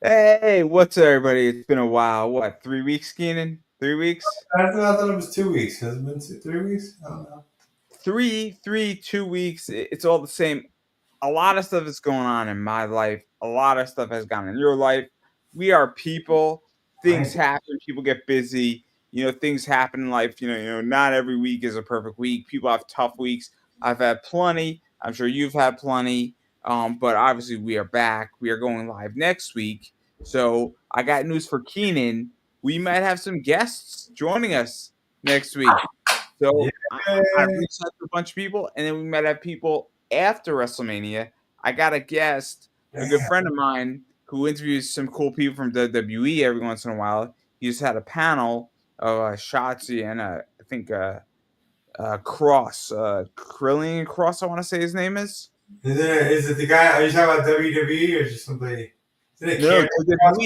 Hey, what's up, everybody? It's been a while. What, 3 weeks, Keenan? 3 weeks? I thought it was 2 weeks. Has it been 3 weeks? I don't know. 2 weeks. It's all the same. A lot of stuff is going on in my life. A lot of stuff has gone in your life. We are people. Things I happen. People get busy. Things happen in life. Not every week is a perfect week. People have tough weeks. I've had plenty. I'm sure you've had plenty. But obviously, we are back. We are going live next week. So I got news for Keenan. We might have some guests joining us next week. yeah. So I've reached out to a bunch of people, and then we might have people after WrestleMania. I got a guest, a good Damn. friend of mine, who interviews some cool people from WWE every once in a while. He just had a panel of Shotzi and I think Cross, Krillian Cross. I want to say his name is. Is it the guy? Are you talking about WWE or just somebody? Is it a No, Karen Cross?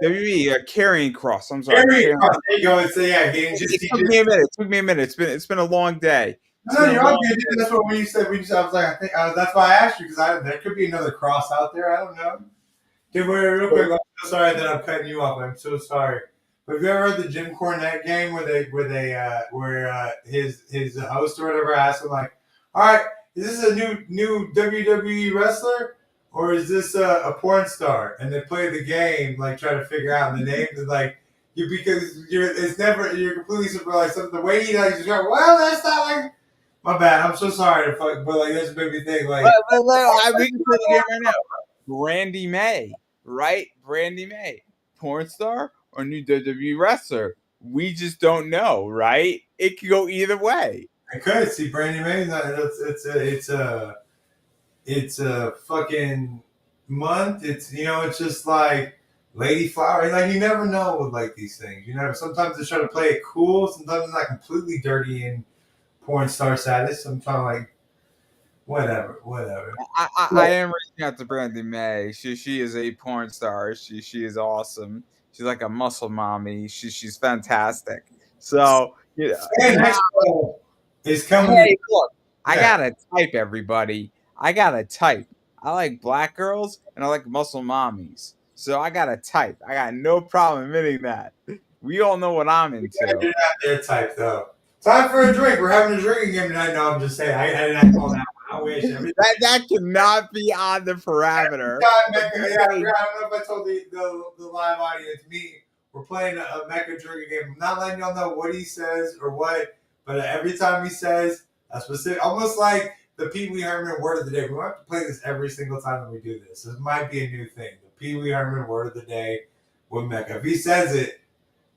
WWE, Carrying Cross. I'm sorry, Carrie Carrying. Cross. There you go. So yeah, he It, just it he took just. me a minute. It took me a minute. It's been a long day. It's No, been a you're all long good. day. That's what when you said we just. I was like, I think that's why I asked you because there could be another Cross out there. I don't know. Dude, wait, real quick. I'm so sorry that I'm cutting you off. I'm so sorry. But have you ever heard the Jim Cornette game where his host or whatever asked him like, all right, is this a new WWE wrestler or is this a porn star? And they play the game like try to figure out and the names is like you because you're completely surprised. Like, the way he like just go, well, that's not like my bad. I'm so sorry to fuck, but like that's made me think like We can play the game right now. Brandy May, right? Brandy May, porn star or new WWE wrestler? We just don't know, right? It could go either way. I could see Brandy May's not. It's a fucking month. It's just like Lady Flower. Like you never know with like these things. You never. Sometimes they try to play it cool. Sometimes it's not completely dirty in porn star status. Sometimes like whatever. I am reaching out to Brandy May. She is a porn star. She is awesome. She's like a muscle mommy. She's fantastic. So Fan now, Expo is coming to hey, look, I yeah. gotta type, everybody. I gotta type. I like black girls and I like muscle mommies. So I gotta type. I got no problem admitting that. We all know what I'm into. You're not their type though. Time for a drink. We're having a drinking game tonight. No, I'm just saying. I didn't call that one. I wish every That cannot be on the parameter. time If Mecca, you yeah, say I don't know if I told the live audience, we're playing a Mecca drinking game. I'm not letting y'all know what he says or what, but every time he says a specific, almost like the Pee Wee Herman word of the day. We want to play this every single time that we do this. This might be a new thing. The Pee Wee Herman word of the day with Mecca. If he says it,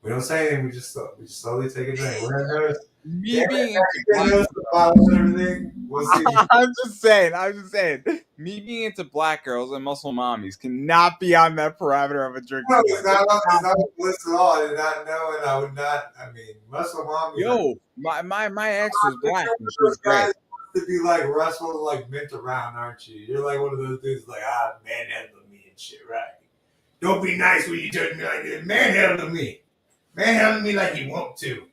we don't say anything. We just slowly take a drink. We're gonna notice. me Damn being it, into Mecca black knows the bottles and everything. We'll see. I'm just saying, me being into black girls and muscle mommies cannot be on that parameter of a No, drinking it's game. not. It's not on the list at all. I did not know, and I would not. I mean, Muscle Mommies are Yo, my ex was you're black one and of she was those great. guys to be like Russell, like mint around, aren't you? You're like one of those dudes, like manhandle me and shit, right? Don't be nice when you touch me like this. Manhandle me, manhandle me like you want to.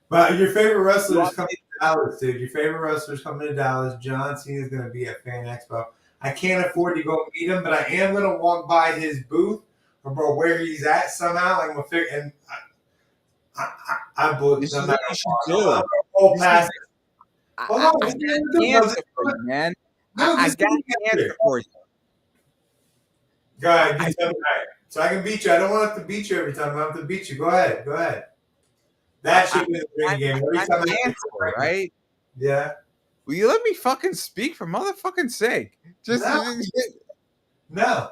But your favorite You wrestlers want coming to Dallas, dude. Your favorite wrestlers coming to Dallas. John Cena is going to be at Fan Expo. I can't afford to go meet him, but I am going to walk by his booth or where he's at somehow. I'm going to figure, and I booked. This I'm is not what going you to should walk. I'm do. going to roll This is past. Hold on. I This got is what an I'm going to answer for you, man. No, I just got give me an an answer. answer for you. Go I, ahead. I You tell me. All right. So I can beat you. I don't want to have to beat you every time. I have to beat you. Go ahead. Go ahead. That I should be the drinking game. I Every got time I an get answer, right now. right? Yeah. Will you let me fucking speak for motherfucking sake? Just No. No.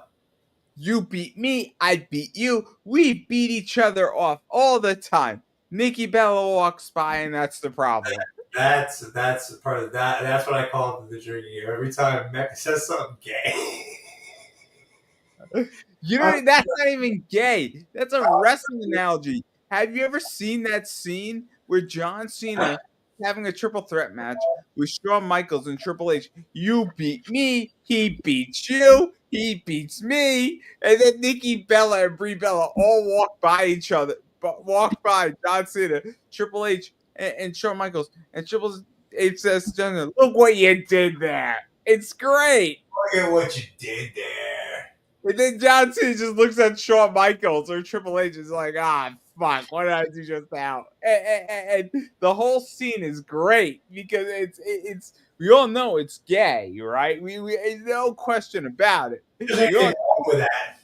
you beat me, I beat you. We beat each other off all the time. Nikki Bella walks by, and that's the problem. That's part of that. That's what I call it the drinking game. Every time Mecca says something gay. You I'm know that's not even gay. That's a wrestling analogy. Have you ever seen that scene where John Cena having a triple threat match with Shawn Michaels and Triple H? You beat me, he beats you, he beats me, and then Nikki Bella and Brie Bella all walk by each other, but walk by John Cena, Triple H, and Shawn Michaels, and Triple H says to John Cena, "Look what you did there. It's great." Look at what you did there. And then John Cena just looks at Shawn Michaels or Triple H and is like, fuck, what did I do just now? And the whole scene is great because it's we all know it's gay, right? We no question about it. There's We all, anything wrong with that.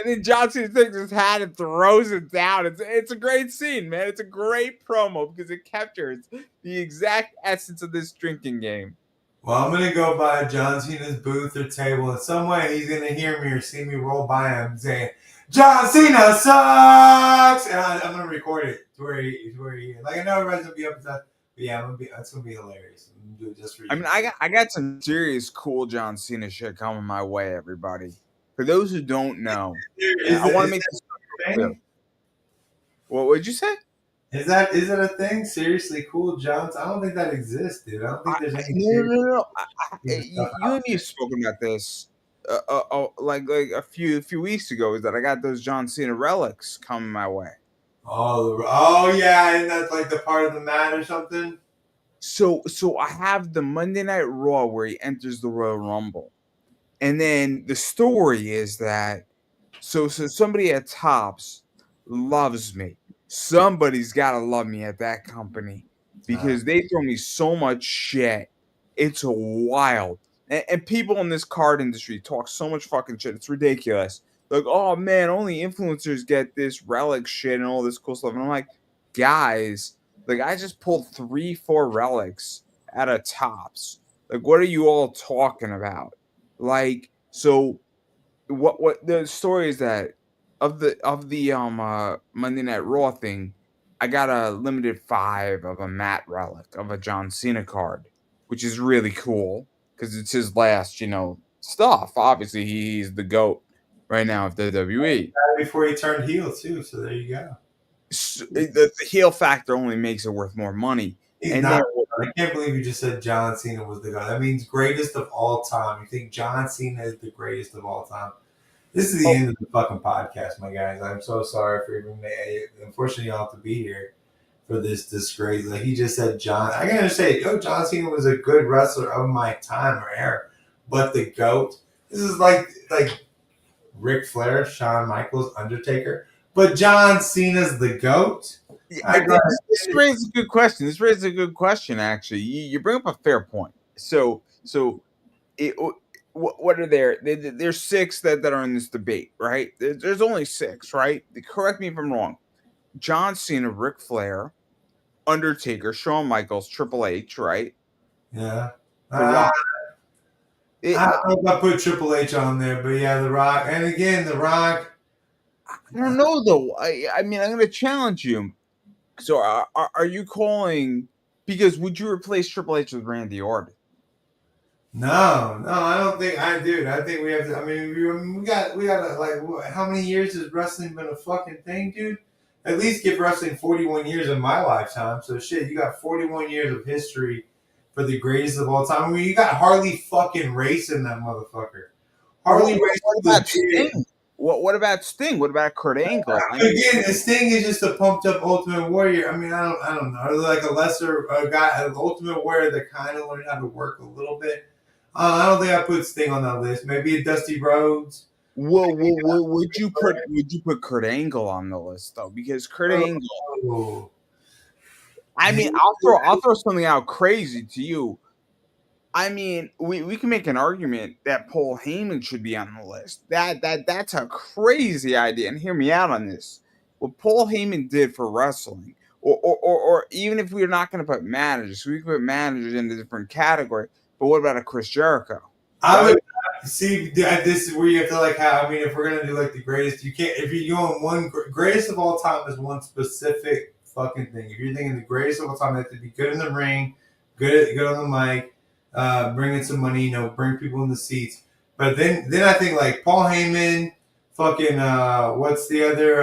and then John Cena takes his hat and throws it down. It's a great scene, man. It's a great promo because it captures the exact essence of this drinking game. Well, I'm gonna go by John Cena's booth or table. In some way, he's gonna hear me or see me roll by him saying, "John Cena sucks," and I'm gonna record it to where he like I know everybody's gonna be upset, but yeah, that's gonna be hilarious. I'm gonna do it just for you. I mean, I got some serious cool John Cena shit coming my way, everybody. For those who don't know, I want to make this clear. What would you say? Is it a thing? Seriously, cool Johns? I don't think that exists, dude. I don't think there's any No. You stuff and out me have spoken about this like a few weeks ago. Is that I got those John Cena relics coming my way. Oh yeah, and that's like the part of the mat or something. So I have the Monday Night Raw where he enters the Royal Rumble, and then the story is that so somebody at Tops loves me. Somebody's got to love me at that company because they throw me so much shit. It's wild. And people in this card industry talk so much fucking shit. It's ridiculous. Like, oh man, only influencers get this relic shit and all this cool stuff. And I'm like, guys, like I just pulled 3-4 relics out of Tops. Like, what are you all talking about? Like, so what the story is that of the Monday Night Raw thing, I got a limited 5 of a Matt relic of a John Cena card, which is really cool because it's his last, stuff. Obviously, he's the GOAT right now of WWE. Before he turned heel too, so there you go. So, the heel factor only makes it worth more money. I can't believe you just said John Cena was the guy. That means greatest of all time. You think John Cena is the greatest of all time? This is the end of the fucking podcast, my guys. I'm so sorry for even. Unfortunately, you'll have to be here for this disgrace. Like he just said, John. I gotta say, John Cena was a good wrestler of my time or era, but the GOAT. This is like Ric Flair, Shawn Michaels, Undertaker, but John Cena's the GOAT. This raises a good question. This raises a good question, actually. You bring up a fair point. So what are there? There's 6 that are in this debate, right? There's only 6, right? Correct me if I'm wrong. John Cena, Ric Flair, Undertaker, Shawn Michaels, Triple H, right? Yeah. The Rock. I don't know if I put Triple H on there, but yeah, The Rock. And again, The Rock. I don't know, though. I mean, I'm going to challenge you. So are you calling... Because would you replace Triple H with Randy Orton? No, I don't think I do. I think we have to. I mean, we got like how many years has wrestling been a fucking thing, dude? At least give wrestling 41 years of my lifetime. So shit, you got 41 years of history for the greatest of all time. I mean, you got Harley fucking Race in that motherfucker. Harley Race. What about Sting? What about Sting? What about Kurt Angle? Again, Sting is just a pumped up Ultimate Warrior. I mean, I don't know, like a lesser guy, an Ultimate Warrior that kind of learned how to work a little bit. I don't think I put Sting on that list. Maybe a Dusty Rhodes. Well, would you put Kurt Angle on the list though? Because Kurt Angle. I mean, I'll throw something out crazy to you. I mean, we can make an argument that Paul Heyman should be on the list. That's a crazy idea. And hear me out on this. What Paul Heyman did for wrestling, or even if we're not going to put managers, we can put managers in a different category. But what about a Chris Jericho? I would see. This is where you have to like how. I mean, if we're gonna do like the greatest, you can't. If you on one greatest of all time is one specific fucking thing. If you're thinking the greatest of all time, they have to be good in the ring, good on the mic, bring in some money, bring people in the seats. But then I think like Paul Heyman, fucking what's the other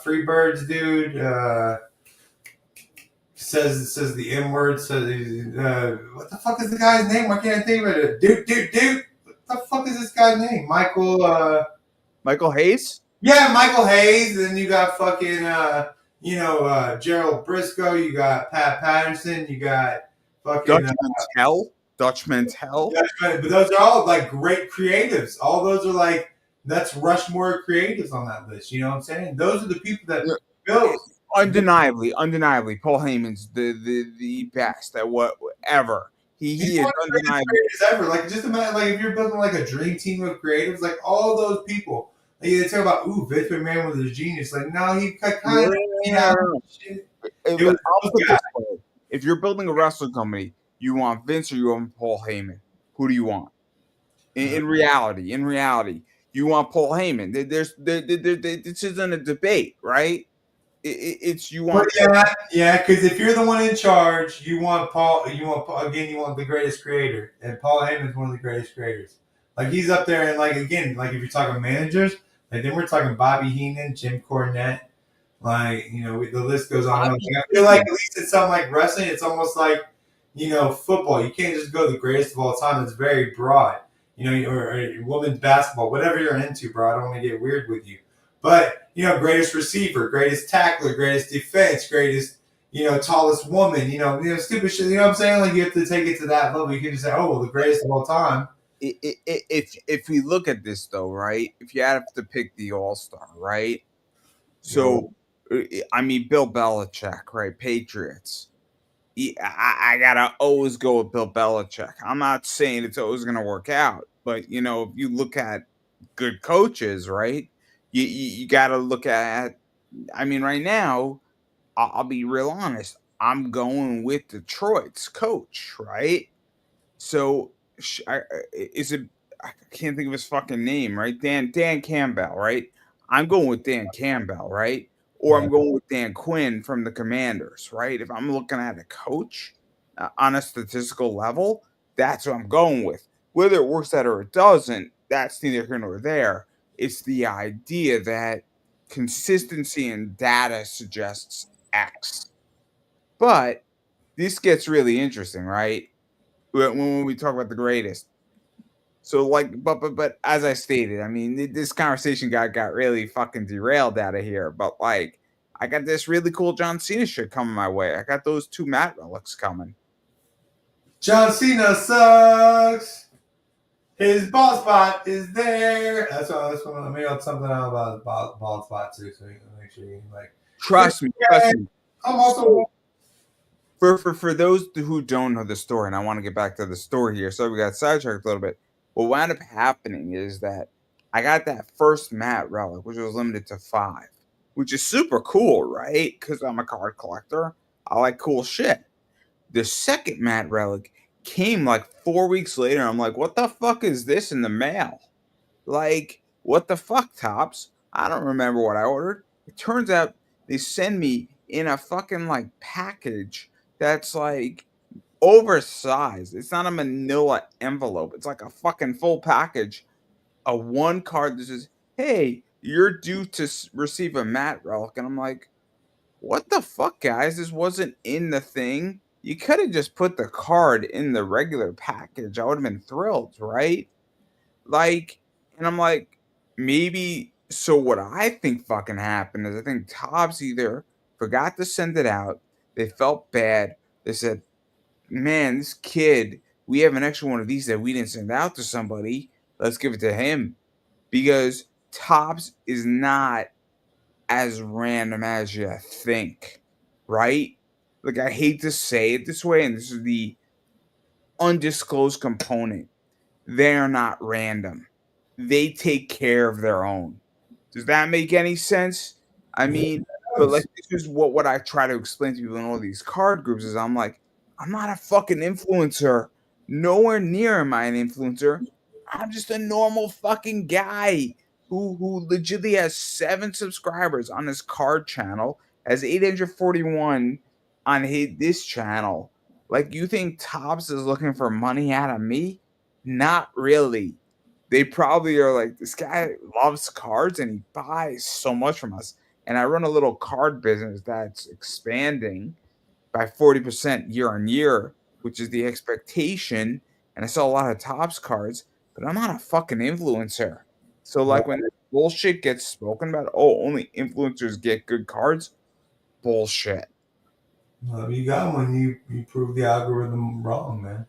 Freebirds dude? Says the M word. Says what the fuck is the guy's name? Why can't I think of it? Dude. What the fuck is this guy's name? Michael Hayes? Yeah, Michael Hayes. Then you got fucking Gerald Briscoe. You got Pat Patterson. You got fucking Dutch Dutch Mantel. That's right. But those are all like great creatives. All those are like that's Rushmore creatives on that list. You know what I'm saying? Those are the people that Yeah, built. undeniably, Paul Heyman's the best at whatever. He's He is one of the greatest undeniably. creatives ever. Like just imagine, like if you're building like a dream team of creatives, like all those people. Like, they talk about, ooh, Vince McMahon was a genius. Like no, he kind No, of, no, you no, know, no, no. shit. It was I'll those put guys. this way: if you're building a wrestling company, you want Vince or you want Paul Heyman? Who do you want? In reality, you want Paul Heyman. This isn't a debate, right? It's you But want Paul. yeah, because if you're the one in charge, you want Paul. You want again. You want the greatest creator, and Paul Heyman's one of the greatest creators. Like he's up there, and like again, like if you're talking managers, like then we're talking Bobby Heenan, Jim Cornette. Like the list goes on. Like, Bobby I feel like Heenan. at least it's something like wrestling. It's almost like football. You can't just go the greatest of all time. It's very broad. Or women's basketball, whatever you're into, bro. I don't want to get weird with you. But, greatest receiver, greatest tackler, greatest defense, greatest, tallest woman, stupid shit. You know what I'm saying? Like you have to take it to that level. You can just say, oh, well, the greatest of all time. If we look at this though, right? If you have to pick the All Star, right? Yo, So, I mean, Bill Belichick, right? Patriots. I gotta always go with Bill Belichick. I'm not saying it's always gonna work out, but if you look at good coaches, right? You gotta look at. I mean, right now, I'll be real honest. I'm going with Detroit's coach, right? So is it? I can't think of his fucking name, right? Dan Campbell, right? I'm going with Dan Campbell, right? Or yeah. I'm going with Dan Quinn from the Commanders, right? If I'm looking at a coach on a statistical level, that's what I'm going with. Whether it works out or it doesn't, that's neither here nor there. It's the idea that consistency in data suggests X. But this gets really interesting, right? When we talk about the greatest. So like, but as I stated, I mean, this conversation got really fucking derailed out of here. But like, I got this really cool John Cena shit coming my way. I got those two Matt relics coming. John Cena sucks. His ball spot is there. That's what I made up something out about his ball spot too, so you can make sure you like. Trust me, trust me. I'm also For those who don't know the story, and I want to get back to the story here, so we got sidetracked a little bit. What wound up happening is that I got that first Matt relic, which was limited to 5, which is super cool, right? Because I'm a card collector. I like cool shit. The second Matt relic came like 4 weeks later. I'm like, what the fuck is this in the mail? Like, what the fuck, Tops? I don't remember what I ordered. It turns out they send me in a fucking like package that's like oversized. It's not a manila envelope. It's like a fucking full package. A one card that says, "Hey, you're due to receive a Matt relic," and I'm like, "What the fuck, guys? This wasn't in the thing. You could have just put the card in the regular package. I would have been thrilled, right?" Like, and I'm like, maybe. So what I think fucking happened is I think Tops either forgot to send it out. They felt bad. They said, "Man, this kid, we have an extra one of these that we didn't send out to somebody. Let's give it to him." Because Tops is not as random as you think, right? Like, I hate to say it this way, and this is the undisclosed component. They are not random. They take care of their own. Does that make any sense? I yeah. mean, but like this is what I try to explain to people in all these card groups is I'm like, I'm not a fucking influencer. Nowhere near am I an influencer. I'm just a normal fucking guy who legitimately has 7 subscribers on his card channel, has 841 on this channel. Like you think Tops is looking for money out of me? Not really. They probably are like, this guy loves cards and he buys so much from us. And I run a little card business that's expanding by 40% year on year, which is the expectation. And I sell a lot of Tops cards, but I'm not a fucking influencer. So, like, when this bullshit gets spoken about, oh, only influencers get good cards, bullshit. You got one. You prove the algorithm wrong, man.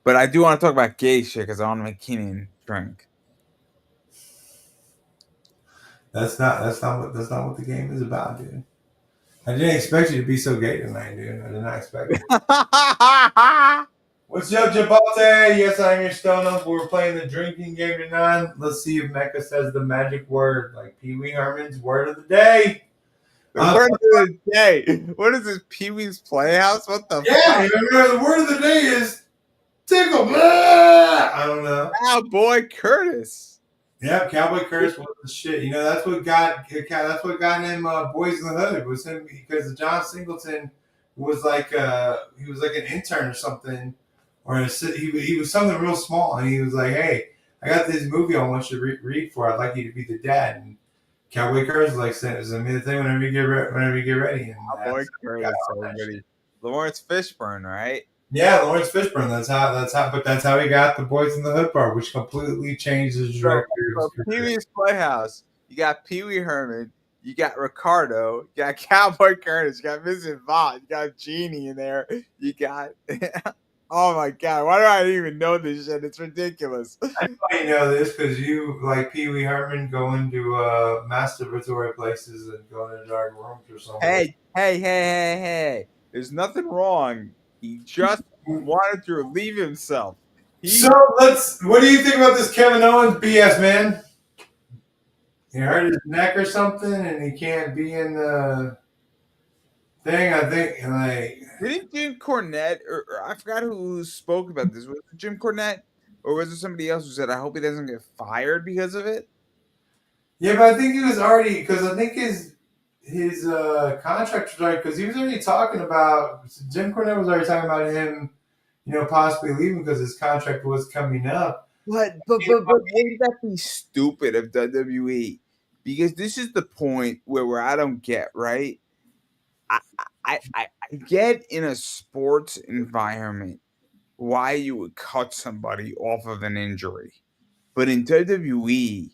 But I do want to talk about gay shit because I want to make Keenan drink. That's not what the game is about, dude. I didn't expect you to be so gay tonight, dude. I did not expect it. What's up, Chipotle? Yes, I'm your Stonum. We're playing the drinking game tonight. Let's see if Mecca says the magic word, like Pee Wee Herman's word of the day. The word of the day. What is this, Pee Wee's Playhouse? What the Yeah, fuck? you remember the word of the day is tickle. Blah! I don't know. Cowboy Curtis. Yeah, Cowboy Curtis was the shit. You know, that's what got him Boys in the Hood was him because John Singleton was like he was like an intern or something, or he was something real small, and he was like, "Hey, I got this movie I want you to read for. I'd like you to be the dad." And Cowboy Curtis was like, "Send me the thing whenever you get ready." And Cowboy Curtis, everybody. Lawrence Fishburne, right? yeah, Lawrence Fishburne. That's how he got the Boys in the Hood part, which completely changed his director's So Pee career. Wee's Playhouse. You got Pee Wee Herman. You got Ricardo. You got Cowboy Curtis. You got Mrs. Vaughn. You got Genie in there. You got. Oh my god! Why do I even know this shit? It's ridiculous. I know this because you like Pee Wee Herman going to masturbatory places and going into dark rooms or something. Hey! There's nothing wrong. He just wanted to relieve himself. So what do you think about this Kevin Owens BS, man? He hurt his neck or something and he can't be in the thing. I think like Didn't Jim Cornette or I forgot who spoke about this? Was it Jim Cornette or was it somebody else who said, "I hope he doesn't get fired because of it"? yeah, but I think he was already because I think his contract was already because he was already talking about Jim Cornette was already talking about him, possibly leaving because his contract was coming up. But wouldn't that be stupid of WWE? Because this is the point where I don't get, right? I get in a sports environment why you would cut somebody off of an injury. But in WWE,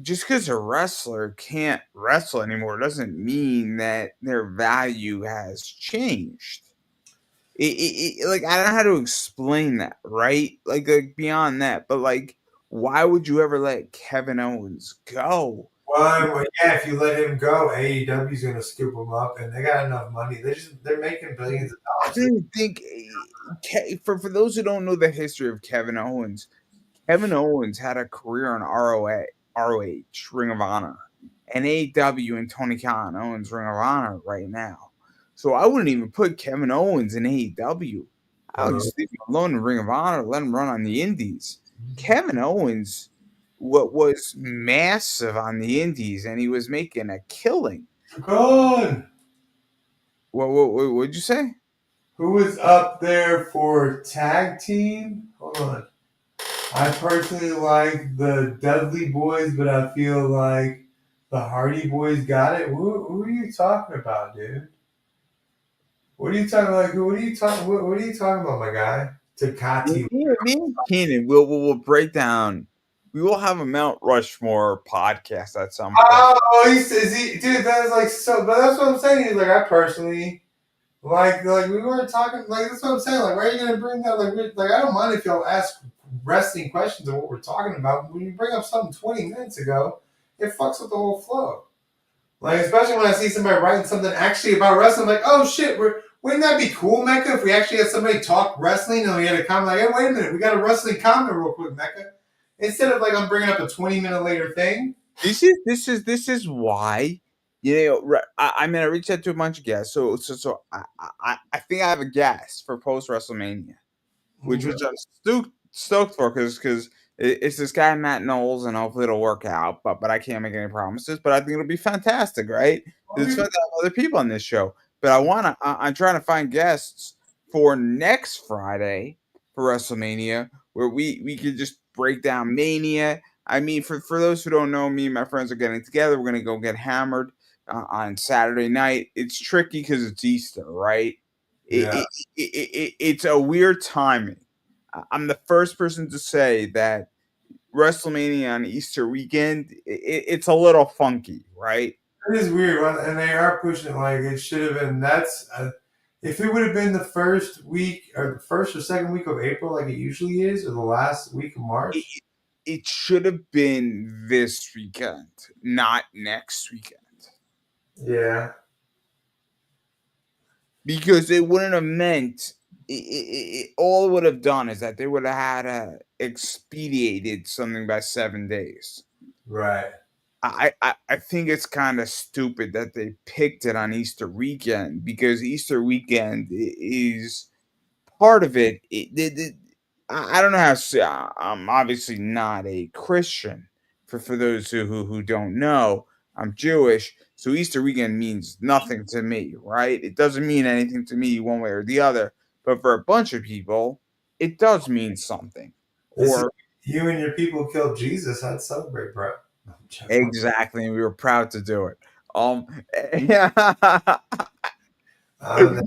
just because a wrestler can't wrestle anymore doesn't mean that their value has changed. Like I don't know how to explain that, right? Like beyond that, but like, why would you ever let Kevin Owens go? Well, yeah, if you let him go, AEW's going to scoop him up, and they got enough money. They're making billions of I dollars. don't think for those who don't know the history of Kevin Owens had a career on ROH, Ring of Honor, and AEW, and Tony Khan owns Ring of Honor right now. So I wouldn't even put Kevin Owens in AEW. I would just leave him alone in Ring of Honor, let him run on the Indies. Kevin Owens, what was massive on the Indies, and he was making a killing. Good. What'd you say? Who was up there for tag team? Hold on. I personally like the Dudley Boys, but I feel like the Hardy Boys got it. Who are you talking about, dude? What are you talking like? What are you talking? What are you talking about, my guy? Takati. Me and Keenan, we'll break down. We will have a Mount Rushmore podcast at some point. Oh, is he, dude? That is like so. But that's what I'm saying. He's like, I personally like we weren't talking. Like that's what I'm saying. Like, why are you gonna bring that? Like I don't mind if y'all ask wrestling questions of what we're talking about. But when you bring up something 20 minutes ago, it fucks with the whole flow. Like, especially when I see somebody writing something actually about wrestling, I'm like, oh shit, wouldn't that be cool, Mecca, if we actually had somebody talk wrestling and we had a comment like, hey, wait a minute, we got a wrestling comment real quick, Mecca. Instead of like I'm bringing up a 20-minute later thing. This is why I mean I reached out to a bunch of guests. So I think I have a guest for post WrestleMania, which I'm stoked for because it's this guy Matt Knowles, and hopefully it'll work out. But I can't make any promises. But I think it'll be fantastic, right? It's fun to have other people on this show. But I'm trying to find guests for next Friday for WrestleMania, where we could just break down Mania. I mean, for those who don't know, me and my friends are getting together. We're gonna go get hammered on Saturday night. It's tricky because it's Easter, right? Yeah. It's a weird timing. I'm the first person to say that WrestleMania on Easter weekend, it's a little funky, right? It is weird, and they are pushing it like it should have been. If it would have been the first week or the first or second week of April, like it usually is, or the last week of It, March. it should have been this weekend, not next weekend. Yeah. Because it wouldn't have meant all it would have done is that they would have had expedited something by 7 days. Right. I think it's kind of stupid that they picked it on Easter weekend because Easter weekend is part of it. I don't know how to say. I'm obviously not a Christian. For those who don't know, I'm Jewish, so Easter weekend means nothing to me, right? It doesn't mean anything to me one way or the other. But for a bunch of people, it does mean something. This is Or you and your people killed Jesus. I'd celebrate, bro. I'm joking. exactly, and we were proud to do it. Yeah. I'm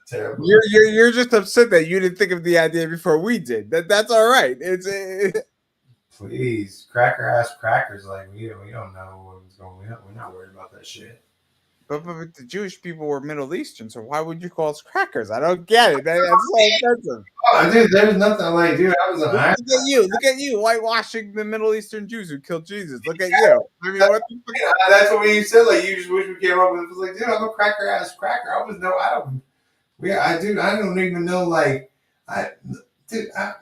terrible. You're just upset that you didn't think of the idea before we did. That's all right. Please, cracker ass crackers. Like we don't know what's going on. We're not worried about that shit. But the Jewish people were Middle Eastern, so why would you call us crackers? I don't get it. That's so offensive. Oh, dude, there's nothing like, dude. I was an Look, iron. look at you, whitewashing the Middle Eastern Jews who killed Jesus. Look at you. I mean, what the fuck? That's what you said. Like you just wish we came up with. It was like, dude, I'm a cracker ass cracker. I was no, I don't. I don't even know. Like, I, dude, I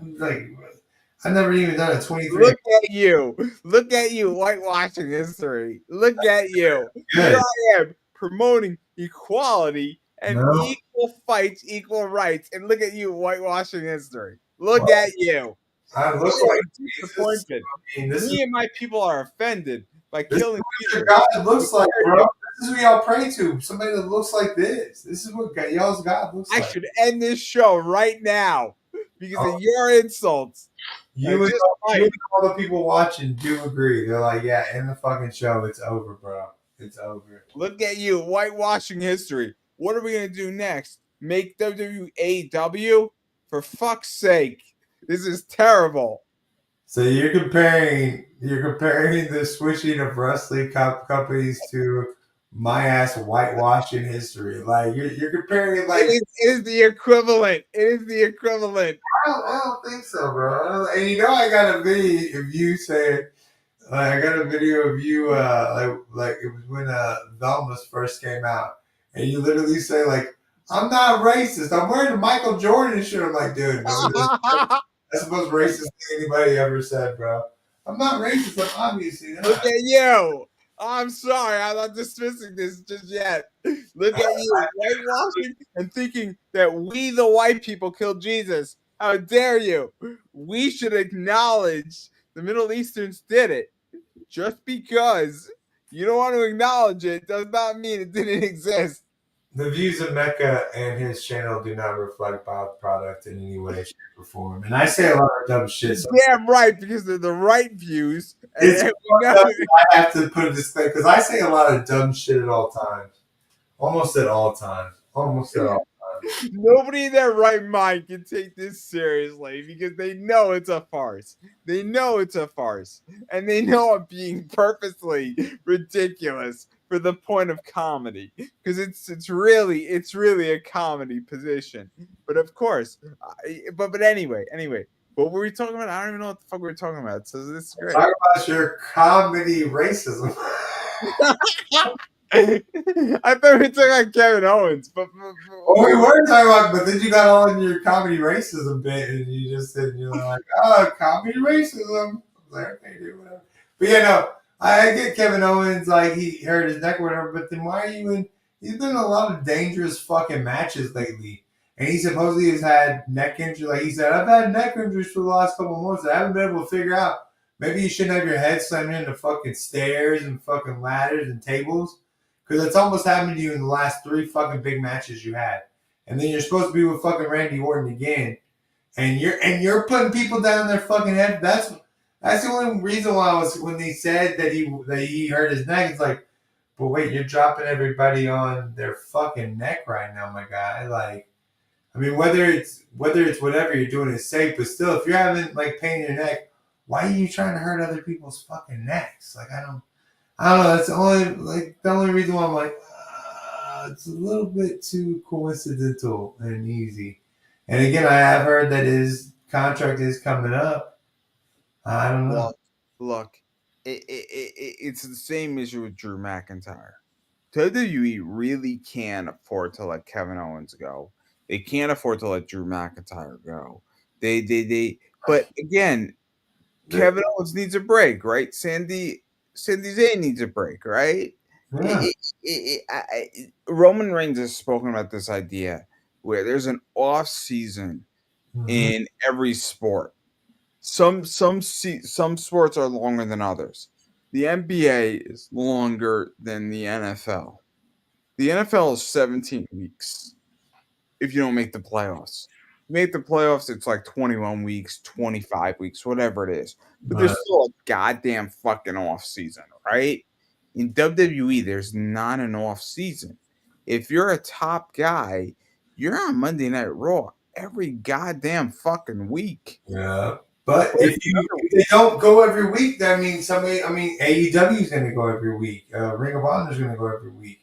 never even done a 23. Look at you. Look at you, whitewashing history. Look at you. Here Good. I am promoting equality and No, equal fights, equal rights. And look at you, whitewashing history. Look at you. I You look are like Jesus. disappointed. I mean, Me and my people are offended by this is killing what your Peter. God looks like, bro. This is who y'all pray to. Somebody that looks like this. This is what y'all's God looks I like. should end this show right now because Oh, of your insults. you and, Just you and like, all the people watching do agree. They're like, yeah, end the fucking show. It's over, bro. It's over. look at you, whitewashing history. What are we gonna do next? Make WWAW? For fuck's sake. This is terrible. So you're comparing the switching of wrestling companies to my ass whitewashing history. Like you're comparing like It is the equivalent. It is the equivalent. I don't think so, bro. And you know I got a video of you saying like I got a video of you like it was when Velma's first came out and you literally say like I'm not racist. I'm wearing a Michael Jordan shirt. I'm like, dude, no, that's the most racist thing anybody ever said, bro. I'm not racist. I'm obviously Look not. at you. I'm sorry, I'm not dismissing this just yet. Look at you, whitewashing and thinking that we, the white people, killed Jesus. How dare you? We should acknowledge the Middle Easterns did it. Just because you don't want to acknowledge it does not mean it didn't exist. The views of Mecca and his channel do not reflect Bob's product in any way, shape, or form. And I say a lot of dumb shit. So Damn right, because they're the right views. it's And we know I have to put a disclaimer because I say a lot of dumb shit at all times. Almost at all times. Almost at all times. nobody in their right mind can take this seriously because they know it's a farce. They know it's a farce. And they know I'm being purposely ridiculous for the point of comedy. Because it's really a comedy position. But of course, but anyway. What were we talking about? I don't even know what the fuck we were talking about. So this is great. Talk about your comedy racism. I thought we were talking about Kevin Owens, but Well, we were talking about, but then you got all in your comedy racism bit, and you just said you're like, oh, comedy racism. I was like, okay, dude, whatever. But yeah, no, I get Kevin Owens like he hurt his neck or whatever. But then why are you in? He's been in a lot of dangerous fucking matches lately, and he supposedly has had neck injury. Like he said, I've had neck injuries for the last couple of months. I haven't been able to figure out. Maybe you shouldn't have your head slammed into fucking stairs and fucking ladders and tables. Because it's almost happened to you in the last 3 fucking big matches you had. And then you're supposed to be with fucking Randy Orton again. And you're putting people down their fucking head. That's the only reason why I was when they said that he hurt his neck, it's like, but wait, you're dropping everybody on their fucking neck right now, my guy. Like, I mean, whether it's whatever you're doing is safe, but still, if you're having like pain in your neck, why are you trying to hurt other people's fucking necks? Like, I don't know. That's the only reason why I'm like, it's a little bit too coincidental and easy. And again, I have heard that his contract is coming up. I don't know. Look, it's the same issue with Drew McIntyre. WWE really can't afford to let Kevin Owens go. They can't afford to let Drew McIntyre go. They. But again, Kevin Owens needs a break, right? Sandy Zayn needs a break, right? Yeah. Roman Reigns has spoken about this idea where there's an off season Mhm. in every sport. Some sports are longer than others. The NBA is longer than the NFL. The NFL is 17 weeks if you don't make the playoffs. You make the playoffs, it's like 21 weeks, 25 weeks, whatever it is. But Right. there's still a goddamn fucking off season, right? In WWE, there's not an off season. If you're a top guy, you're on Monday Night Raw every goddamn fucking week. Yeah. But Or if every you other if week. they don't go every week, that means somebody. I mean, AEW is going to go every week. Ring of Honor is going to go every week.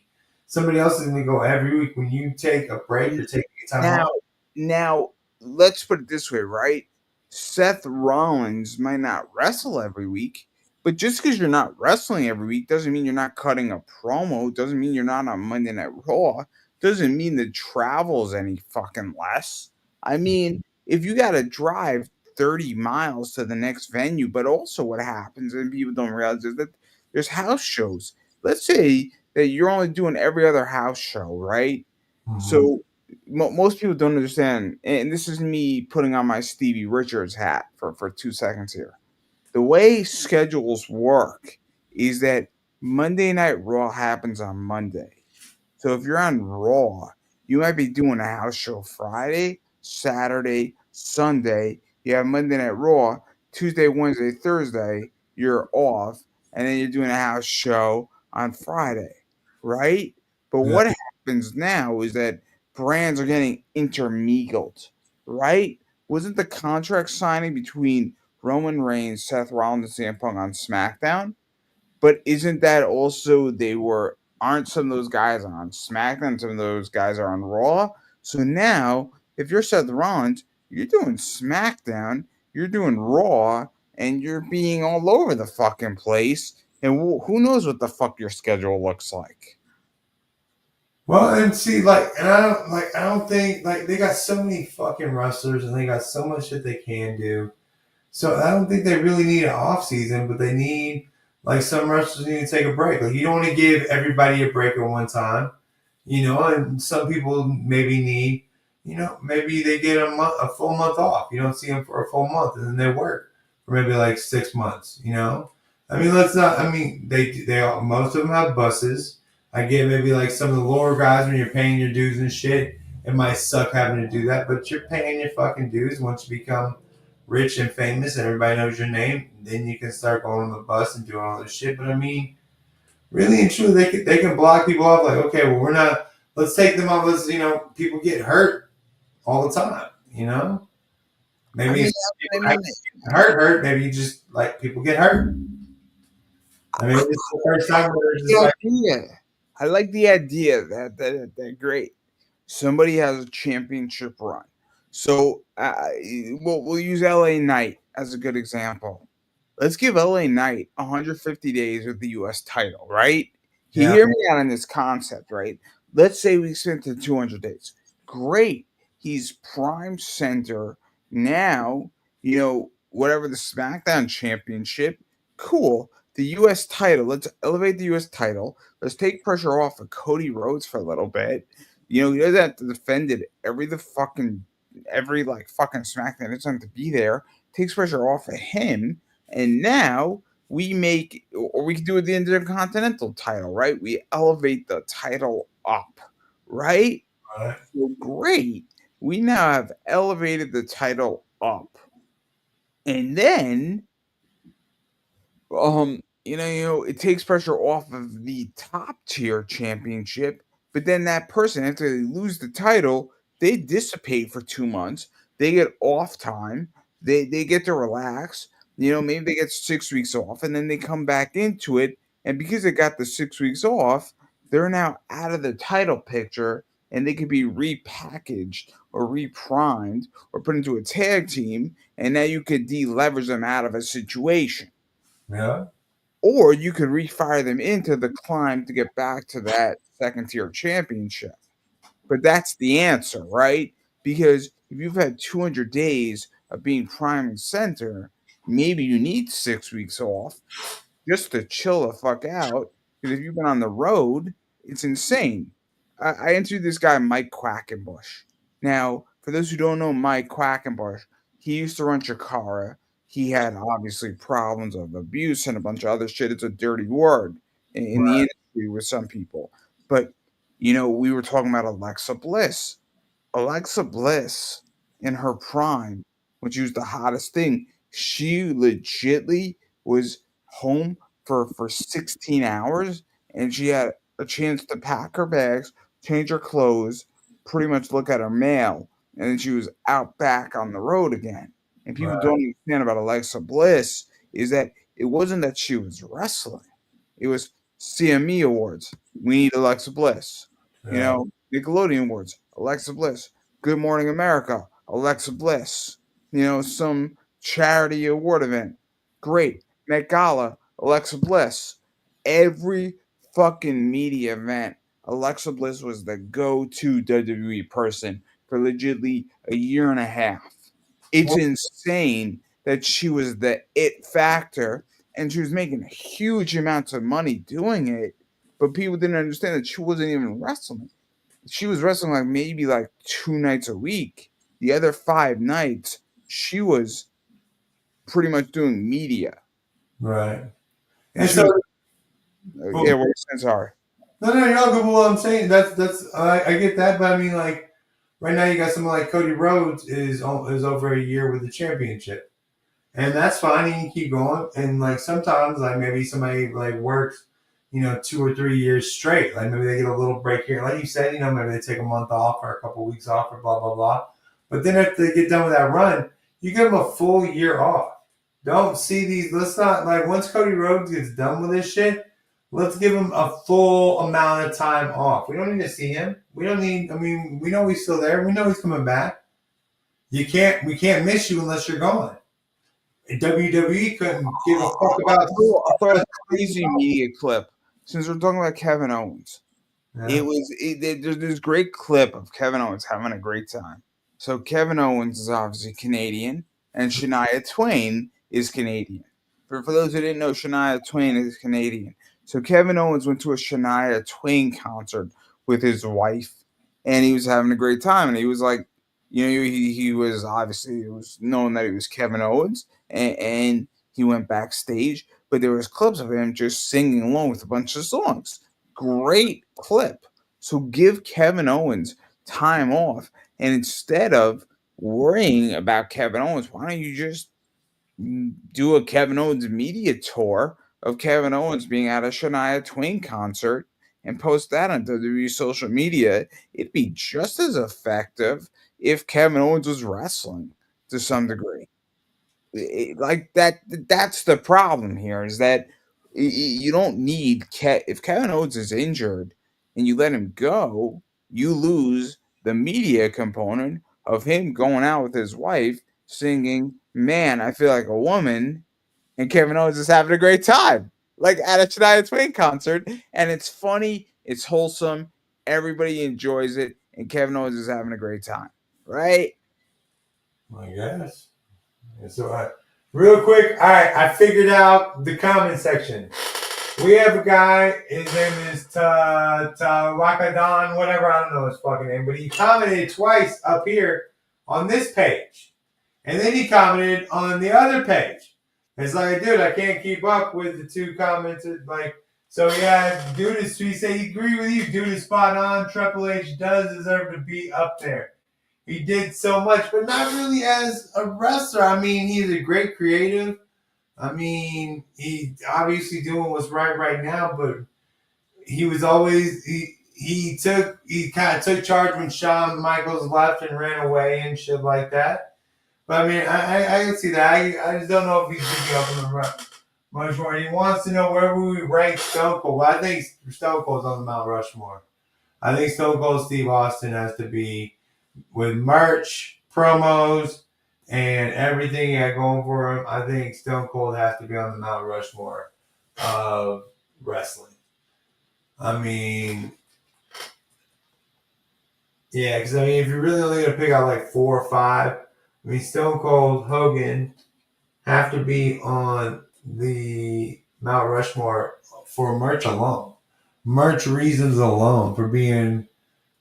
Somebody else is going to go every week. When you take a break or take time Now, off, now let's put it this way, right? Seth Rollins might not wrestle every week, but just because you're not wrestling every week doesn't mean you're not cutting a promo. Doesn't mean you're not on Monday Night Raw. Doesn't mean the travel's any fucking less. I mean, if you got to drive 30 miles to the next venue, but also what happens and people don't realize is that there's house shows. Let's say that you're only doing every other house show, right? Mhm. So most people don't understand, and this is me putting on my Stevie Richards hat for 2 seconds here. The way schedules work is that Monday Night Raw happens on Monday. So if you're on Raw, you might be doing a house show Friday, Saturday, Sunday. You have Monday Night Raw, Tuesday, Wednesday, Thursday, you're off, and then you're doing a house show on Friday, right? But Yeah. what happens now is that brands are getting intermingled, right? Wasn't the contract signing between Roman Reigns, Seth Rollins, and CM Punk on SmackDown? But isn't that also aren't some of those guys on SmackDown? Some of those guys are on Raw. So now, if you're Seth Rollins, you're doing SmackDown, you're doing Raw, and you're being all over the fucking place. And who knows what the fuck your schedule looks like? Well, and see, and I don't think they got so many fucking wrestlers and they got so much shit they can do. So I don't think they really need an off season, but they need some wrestlers need to take a break. Like you don't want to give everybody a break at one time, and some people maybe need, maybe they get a full month off. You don't see them for a full month, and then they work for maybe like 6 months. I mean, let's not. I mean, they all, most of them have buses. I get maybe like some of the lower guys when you're paying your dues and shit. It might suck having to do that, but you're paying your fucking dues once you become rich and famous and everybody knows your name. Then you can start going on the bus and doing all this shit. But I mean, really and truly, they can block people off. Like, okay, well, we're not. Let's take them off. Let's people get hurt all the time. I Maybe mean, it's I people mean, hurt. Maybe you just like people get hurt. I mean, it's the first time where it's just the like, idea. I like the idea that great. Somebody has a championship run. So we'll use LA Knight as a good example. Let's give LA Knight 150 days with the US title, right? yeah, Hear me out on this concept, right? Let's say we spent the 200 days. Great. He's prime center. Now, whatever the SmackDown championship, cool. The US title, let's elevate the US title. Let's take pressure off of Cody Rhodes for a little bit. He doesn't have to defend it every like fucking SmackDown. It doesn't have to be there. Takes pressure off of him, and now we make, or we can do it the Intercontinental title, right? We elevate the title up, right? right. So great. We now have elevated the title up, and then it takes pressure off of the top tier championship, but then that person, after they lose the title, they dissipate for 2 months. They get off time. They get to relax. Maybe they get 6 weeks off, and then they come back into it. And because they got the 6 weeks off, they're now out of the title picture and they could be repackaged or reprimed or put into a tag team, and now you could deleverage them out of a situation. Yeah. Or you could refire them into the climb to get back to that second tier championship. But that's the answer, right? Because if you've had 200 days of being prime and center, maybe you need 6 weeks off just to chill the fuck out. Because if you've been on the road, it's insane. I interviewed this guy, Mike Quackenbush. Now, for those who don't know Mike Quackenbush, he used to run Chikara. He had obviously problems of abuse and a bunch of other shit. It's a dirty word in the Right. industry with some people. But, we were talking about Alexa Bliss. Alexa Bliss in her prime, when she was the hottest thing, she legitly was home for 16 hours and she had a chance to pack her bags, change her clothes, pretty much look at her mail, and then she was out back on the road again. And people Right. don't understand about Alexa Bliss is that it wasn't that she was wrestling. It was CME Awards. We need Alexa Bliss. Yeah. Nickelodeon Awards, Alexa Bliss. Good Morning America, Alexa Bliss. Some charity award event. Great. Met Gala, Alexa Bliss. Every fucking media event, Alexa Bliss was the go-to WWE person for legitimately a year and a half. It's Well, insane that she was the it factor and she was making huge amounts of money doing it, but people didn't understand that she wasn't even wrestling. She was wrestling like maybe like 2 nights a week. The other 5 nights, she was pretty much doing media. right. And And she so, was, well, yeah, what sense are? no, you're all good with what I'm saying. That's I get that, but I mean, like right now, you got someone like Cody Rhodes is over a year with the championship, and that's fine. He can keep going, and like sometimes, like maybe somebody like works, 2 or 3 years straight. Like maybe they get a little break here, like you said, maybe they take a month off or a couple of weeks off or blah blah blah. But then if they get done with that run, you give them a full year off. Don't see these. Let's not like once Cody Rhodes gets done with this shit. Let's give him a full amount of time off. We don't need to see him. We don't need. I mean, we know he's still there. We know he's coming back. You can't. We can't miss you unless you're gone. WWE couldn't give a fuck about. I'll throw a crazy media clip since we're talking about Kevin Owens. Yeah. There's this great clip of Kevin Owens having a great time. So Kevin Owens is obviously Canadian, and Shania Twain is Canadian. For those who didn't know, Shania Twain is Canadian. So Kevin Owens went to a Shania Twain concert with his wife, and he was having a great time. And he was like, he was obviously it was known that he was Kevin Owens, and he went backstage, but there was clips of him just singing along with a bunch of songs. Great clip. So give Kevin Owens time off. And instead of worrying about Kevin Owens, why don't you just do a Kevin Owens media tour of Kevin Owens being at a Shania Twain concert and post that on WWE social media? It'd be just as effective if Kevin Owens was wrestling to some degree. Like that's the problem here is that you don't need if Kevin Owens is injured and you let him go, you lose the media component of him going out with his wife singing "Man, I Feel Like a Woman," and Kevin Owens is having a great time, like at a Shania Twain concert, and it's funny, it's wholesome, everybody enjoys it, and Kevin Owens is having a great time, right? I guess. And so, real quick, all right, I figured out the comment section. We have a guy, his name is Tawakadan, whatever, I don't know his fucking name, but he commented twice up here on this page. And then he commented on the other page. It's like, dude, I can't keep up with the two comments. Like, so yeah, dude is, he said he agree with you. Dude is spot on. Triple H does deserve to be up there. He did so much, but not really as a wrestler. I mean, he's a great creative. I mean, he obviously doing what's right now, but he was always he kind of took charge when Shawn Michaels left and ran away and shit like that. But I mean, I can see that. I just don't know if he's picking up on the much more. He wants to know where we rank Stone Cold. Well, I think Stone Cold's on the Mount Rushmore. I think Stone Cold Steve Austin has to be with merch, promos, and everything he had going for him. I think Stone Cold has to be on the Mount Rushmore of wrestling. I mean, yeah, because I mean, if you're really only gonna pick out like 4 or 5, I mean, Stone Cold, Hogan have to be on the Mount Rushmore for merch alone, merch reasons alone for being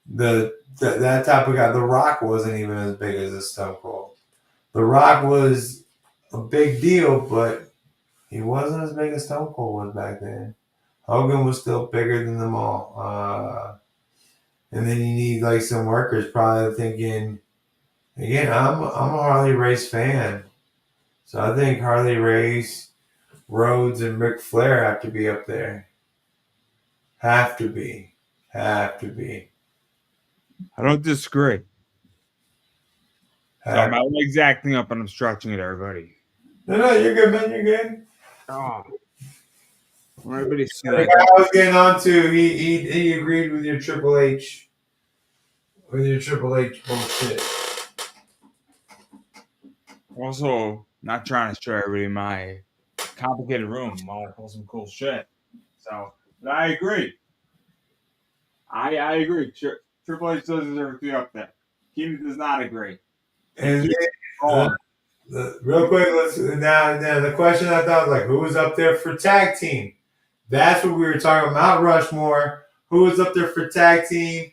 that type of guy. The Rock wasn't even as big as a Stone Cold. The Rock was a big deal, but he wasn't as big as Stone Cold was back then. Hogan was still bigger than them all. And then you need like some workers probably thinking, again, I'm a Harley Race fan. So I think Harley Race, Rhodes, and Ric Flair have to be up there. Have to be. Have to be. I don't disagree. So Have my leg's acting up and I'm stretching it, everybody. No, you're good, man. You're good. Oh. Everybody see The that. guy I was getting on to, he agreed with your Triple H. With your Triple H bullshit. Also, not trying to show everybody my complicated room while I pull some cool shit. So, but I agree. I agree. Triple H does deserve to be up there. Keenan does not agree. And real quick, now the question I thought was like, who was up there for tag team? That's what we were talking about. Mount Rushmore. Who was up there for tag team?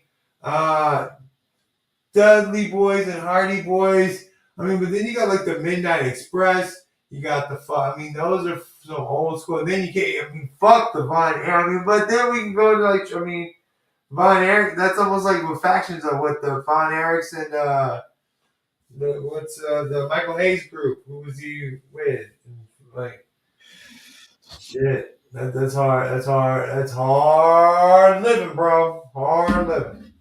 Dudley Boys and Hardy Boys. I mean, but then you got like the Midnight Express. You got I mean, those are some old school. And then you can't. I mean, fuck the Von Erich. I mean, but then we can go to like. I mean, Von Erich. That's almost like with factions of what the Von Erichs and the Michael Hayes group. Who was he with? Like, shit. That's hard. That's hard. That's hard living, bro. Hard living.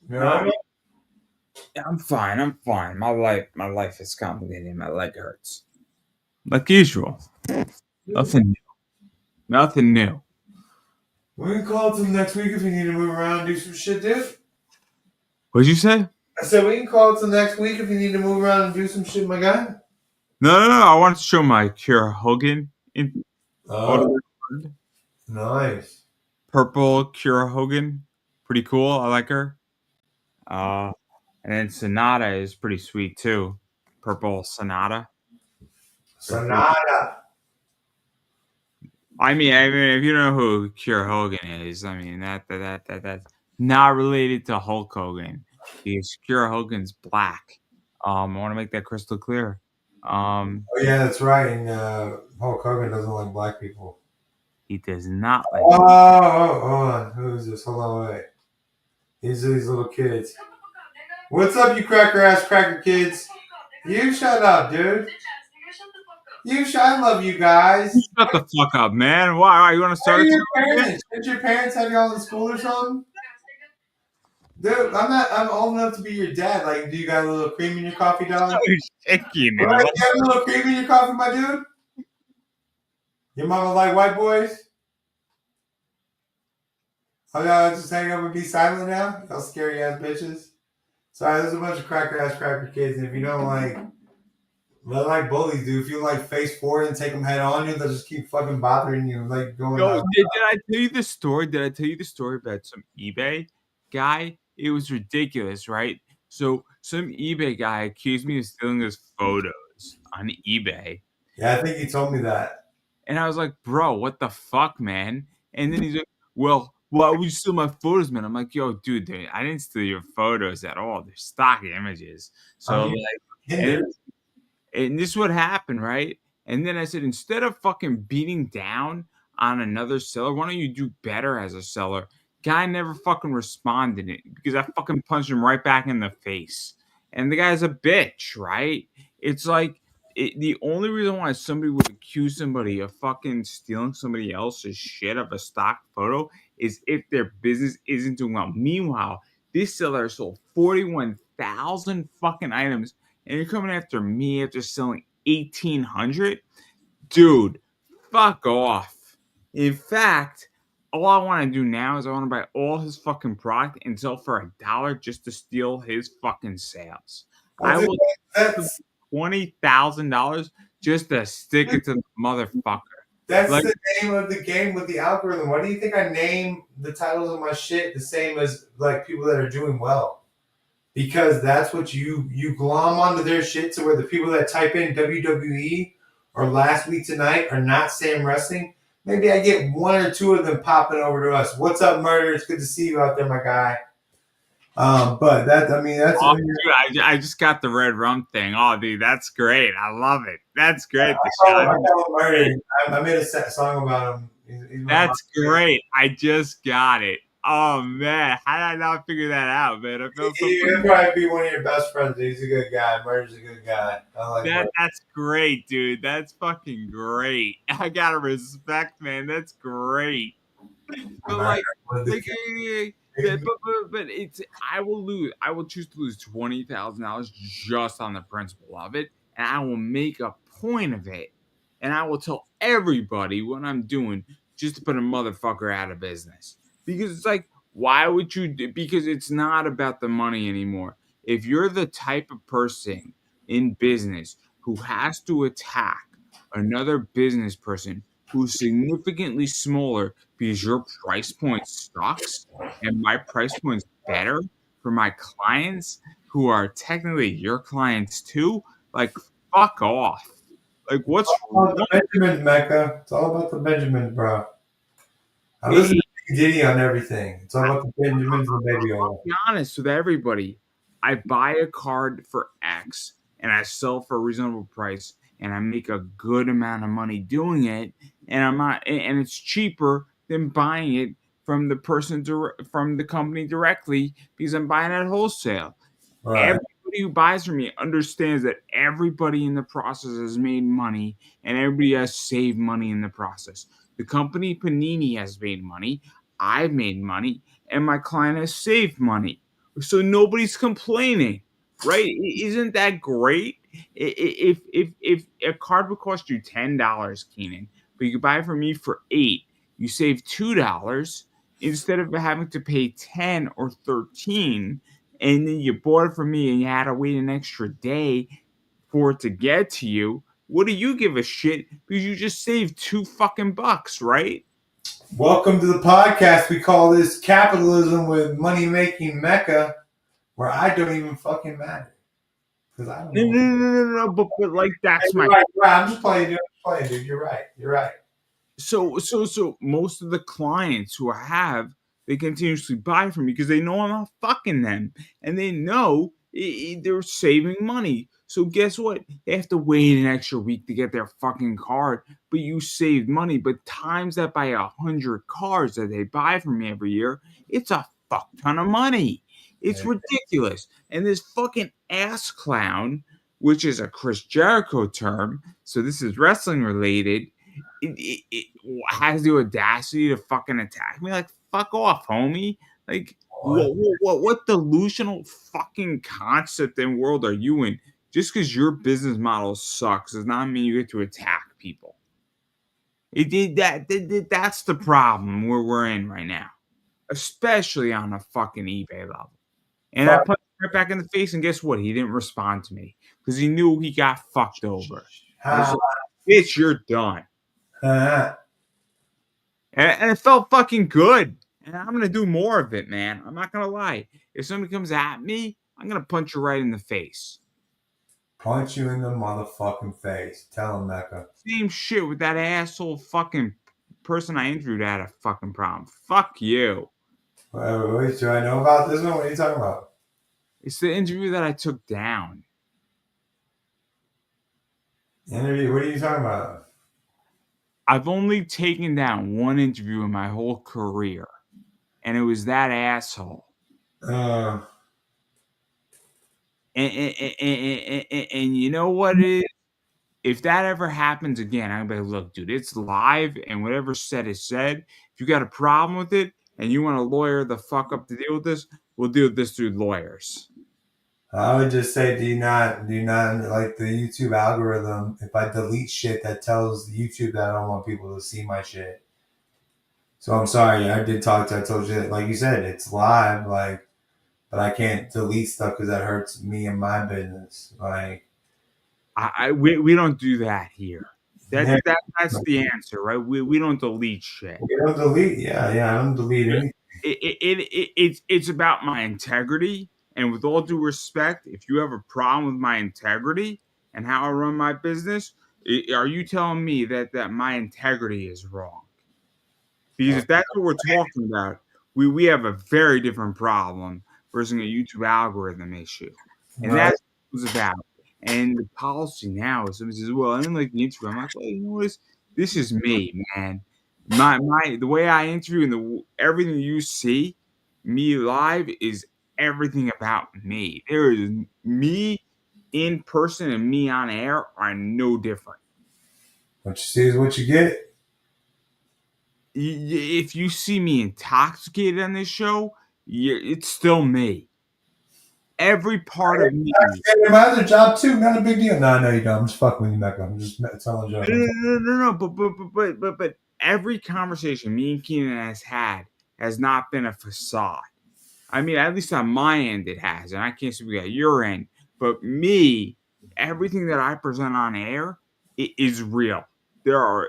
You know what I mean? I'm fine. I'm fine. My life is complicated. My leg hurts. Like usual. Nothing new. Nothing new. We can call it till next week if you need to move around and do some shit, dude. What'd you say? I said we can call it till next week if you need to move around and do some shit, my guy. No. I wanted to show my Kira Hogan in Nice. purple Kira Hogan. Pretty cool. I like her. And then Sonata is pretty sweet too. Purple Sonata. Sonata. I mean, if you don't know who Kira Hogan is, I mean that's not related to Hulk Hogan because Kira Hogan's black. I want to make that crystal clear. Oh yeah, that's right. And Hulk Hogan doesn't like black people. He does not like. Hold on. Who is this? Hold on, wait. These are these little kids. What's up, you cracker kids? You shut up, dude. I love you guys. Shut the fuck up, man. Why you want to start? Did your parents have y'all in school or something? Dude, I'm old enough to be your dad. Like, do you got a little cream in your coffee, dog? Thank you, You got a little cream in your coffee, my dude? Your mama like white boys? Oh, y'all just hang up and be silent now? Y'all scary ass bitches. Sorry, there's a bunch of cracker kids, and if you don't like bullies, dude. If you like face forward and take them head on you, they'll just keep fucking bothering you, like going. Did I tell you the story? Did I tell you the story about some eBay guy? It was ridiculous, right? So some eBay guy accused me of stealing his photos on eBay. Yeah, I think he told me that. And I was like, bro, what the fuck, man? And then he's like, well, why would you steal my photos, man? I'm like, yo, dude, I didn't steal your photos at all. They're stock images. So and this is what happened, right? And then I said, instead of fucking beating down on another seller, why don't you do better as a seller? Guy never fucking responded because I fucking punched him right back in the face. And the guy's a bitch, right? It's like the only reason why somebody would accuse somebody of fucking stealing somebody else's shit of a stock photo is if their business isn't doing well. Meanwhile, this seller sold 41,000 fucking items. And you're coming after me after selling $1,800, dude, fuck off. In fact, all I want to do now is I want to buy all his fucking product and sell for $1 just to steal his fucking sales. Well, I dude, will that's $20,000 just to stick it to the motherfucker. that's Like, the name of the game with the algorithm. Why do you think I name the titles of my shit the same as like people that are doing well? Because that's what you glom onto their shit to where the people that type in WWE or last week tonight are not Sam Wrestling. Maybe I get one or two of them popping over to us. What's up, Murder? It's good to see you out there, my guy. But that I mean that's oh, dude, I just got the red rum thing. Oh, dude, that's great. I love it. That's great. The I shot. call him Murder. I made a song about him. He's one of my That's great. I just got it. Oh man, how did I not figure that out, man? I felt so He'll probably be one of your best friends. He's a good guy. Murder's a good guy. I like Murder. that's great, dude. That's fucking great. I gotta respect, man. That's great. But Murder was like, the but it's I will lose. I will choose to lose $20,000 just on the principle of it, and I will make a point of it, and I will tell everybody what I'm doing just to put a motherfucker out of business. Because it's like, why would you? Because it's not about the money anymore. If you're the type of person in business who has to attack another business person who's significantly smaller because your price point sucks and my price point's better for my clients who are technically your clients too, like fuck off. Like what's all about wrong? the Benjamins, Mecca. It's all about the Benjamins, bro. I listen It, to Big Diddy on everything. It's all about the Benjamins and the baby oil. be honest with everybody. I buy a card for X and I sell for a reasonable price and I make a good amount of money doing it and I'm not and it's cheaper than buying it from the from the company directly because I'm buying at wholesale. Right. Everybody who buys from me understands that everybody in the process has made money and everybody has saved money in the process. The company Panini has made money, I've made money, and my client has saved money. So nobody's complaining, right? Isn't that great? If a card would cost you $10, Keenan, but you could buy it from me for 8, you save $2 instead of having to pay 10 or 13 and then you bought it from me and you had to wait an extra day for it to get to you, what do you give a shit? Because you just saved $2 fucking, right? Welcome to the podcast. We call this capitalism with money making Mecca, where I don't even fucking matter because I don't No, know. no, no, no, no, but like Hey, that's you're my right. You're right. I'm just playing, dude. I'm just playing, dude. You're right. You're right. so most of the clients who I have, they continuously buy from me because they know I'm not fucking them, and they know they're saving money. So guess what? They have to wait an extra week to get their fucking card, but you saved money. But times that by 100 cards that they buy from me every year, it's a fuck ton of money. It's Yeah. ridiculous. And this fucking ass clown, which is a Chris Jericho term, so this is wrestling related it has the audacity to fucking attack me. Like, fuck off, homie. Like, What? what delusional fucking concept and world are you in? Just because your business model sucks does not mean you get to attack people. It did that's the problem where we're in right now, especially on a fucking eBay level. And I Fuck. put him right back in the face, and guess what? He didn't respond to me because he knew he got fucked over. I was Ha, like, bitch, you're done. ha. And it felt fucking good. And I'm gonna do more of it, man. I'm not gonna lie. If somebody comes at me, I'm gonna punch you right in the face. Punch you in the motherfucking face. Tell him, Mecca. Same shit with that asshole fucking person I interviewed had a fucking problem. Fuck you. Wait, do I know about this one? What are you talking about? It's the interview that I took down. Interview? What are you talking about? I've only taken down one interview in my whole career, and it was that asshole. Uh, And you know what it is? If that ever happens again, I'm gonna be like, look, dude, it's live, and whatever's said is said. If you got a problem with it and you want a lawyer the fuck up to deal with this, we'll deal with this through lawyers. I would just say, do you not like the YouTube algorithm? If I delete shit, that tells YouTube that I don't want people to see my shit. So I'm sorry, I did talk to. I told you, that, like you said, it's live, like, but I can't delete stuff because that hurts me and my business. Like, We don't do that here. yeah, That's the answer, right? We don't delete shit. you don't delete. Yeah, yeah, I don't delete anything. It's about my integrity. And with all due respect, if you have a problem with my integrity and how I run my business, are you telling me that my integrity is wrong? Because if that's what we're talking about, we have a very different problem versus a YouTube algorithm issue, and Right. that's what it's about. And the policy now is somebody says, "Well, I didn't like the interview." I'm like, "Well, you know what? This is me, man. My the way I interview and everything you see me live is everything about me. There is me in person and me on air are no different. What you see is what you get. If you see me intoxicated on this show, it's still me. Every part of me. I my other job too. Not a big deal. No, no, you don't. I'm just fucking with you, Mecca. I'm just telling a joke. No. But every conversation me and Keenan has not been a facade. I mean, at least on my end, it has, and I can't speak at your end. But me, everything that I present on air is real. There are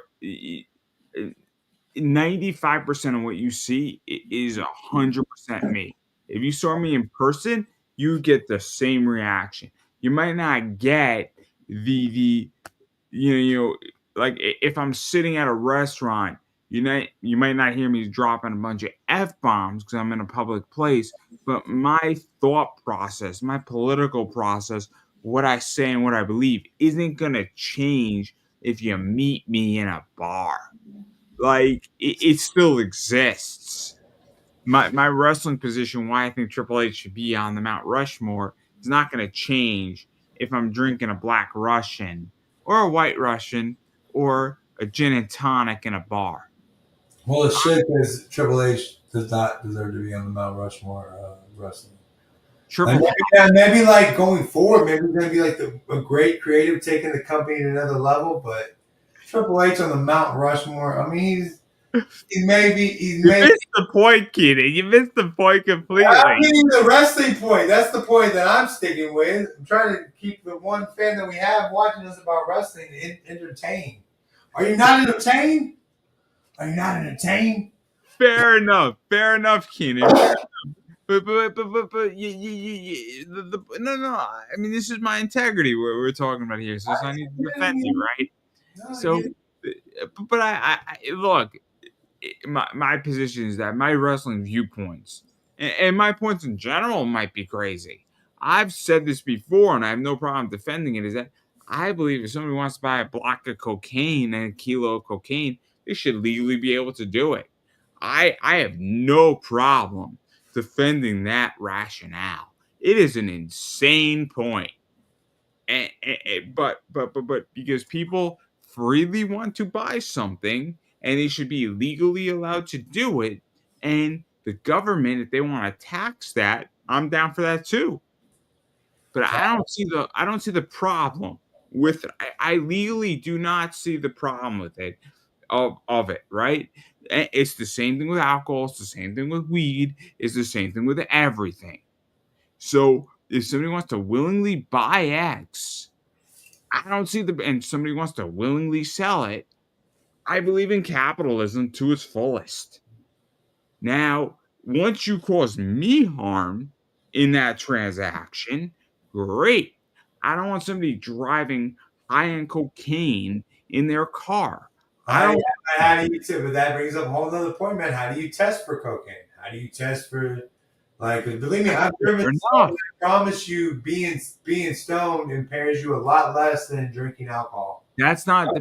95% of what you see is 100% me. If you saw me in person, you get the same reaction. You might not get the you know like if I'm sitting at a restaurant, you might not hear me dropping a bunch of f bombs because I'm in a public place. But my thought process, my political process, what I say and what I believe, isn't gonna change if you meet me in a bar. Like, it still exists. My wrestling position, why I think Triple H should be on the Mount Rushmore, is not gonna change if I'm drinking a Black Russian or a White Russian or a gin and tonic in a bar. Well, it should because Triple H does not deserve to be on the Mount Rushmore wrestling. Like Triple maybe, yeah, maybe like going forward, maybe it's gonna be like a great creative taking the company to another level. But Triple H on the Mount Rushmore, I mean, he's You maybe. missed the point, Keenan. You missed the point I'm completely. getting the wrestling point. That's the point that I'm sticking with. I'm trying to keep the one fan that we have watching us about wrestling entertained. Are you not entertained? Are you not entertained? Fair enough. Fair enough, Keenan. Fair but no. I mean, this is my integrity we're talking about here. So I need to defend you, right? No, I get So, it. but I look. My position is that my wrestling viewpoints and my points in general might be crazy. I've said this before, and I have no problem defending it. Is that I believe if somebody wants to buy a block of cocaine and a kilo of cocaine, they should legally be able to do it. I have no problem defending that rationale. It is an insane point. But because people freely want to buy something and they should be legally allowed to do it, and the government, if they want to tax that, I'm down for that too. But I don't see the problem with it. I legally do not see the problem with it of it, right? It's the same thing with alcohol, it's the same thing with weed, it's the same thing with everything. So if somebody wants to willingly buy X, I don't see and somebody wants to willingly sell it. I believe in capitalism to its fullest. Now, once you cause me harm in that transaction, great. I don't want somebody driving high on cocaine in their car. I How, don't. how do you test? But that brings up a whole other point, man. How do you test for cocaine? How do you test for like? Believe me, I've driven Fair stoned. enough. I promise you, being stoned impairs you a lot less than drinking alcohol. That's not the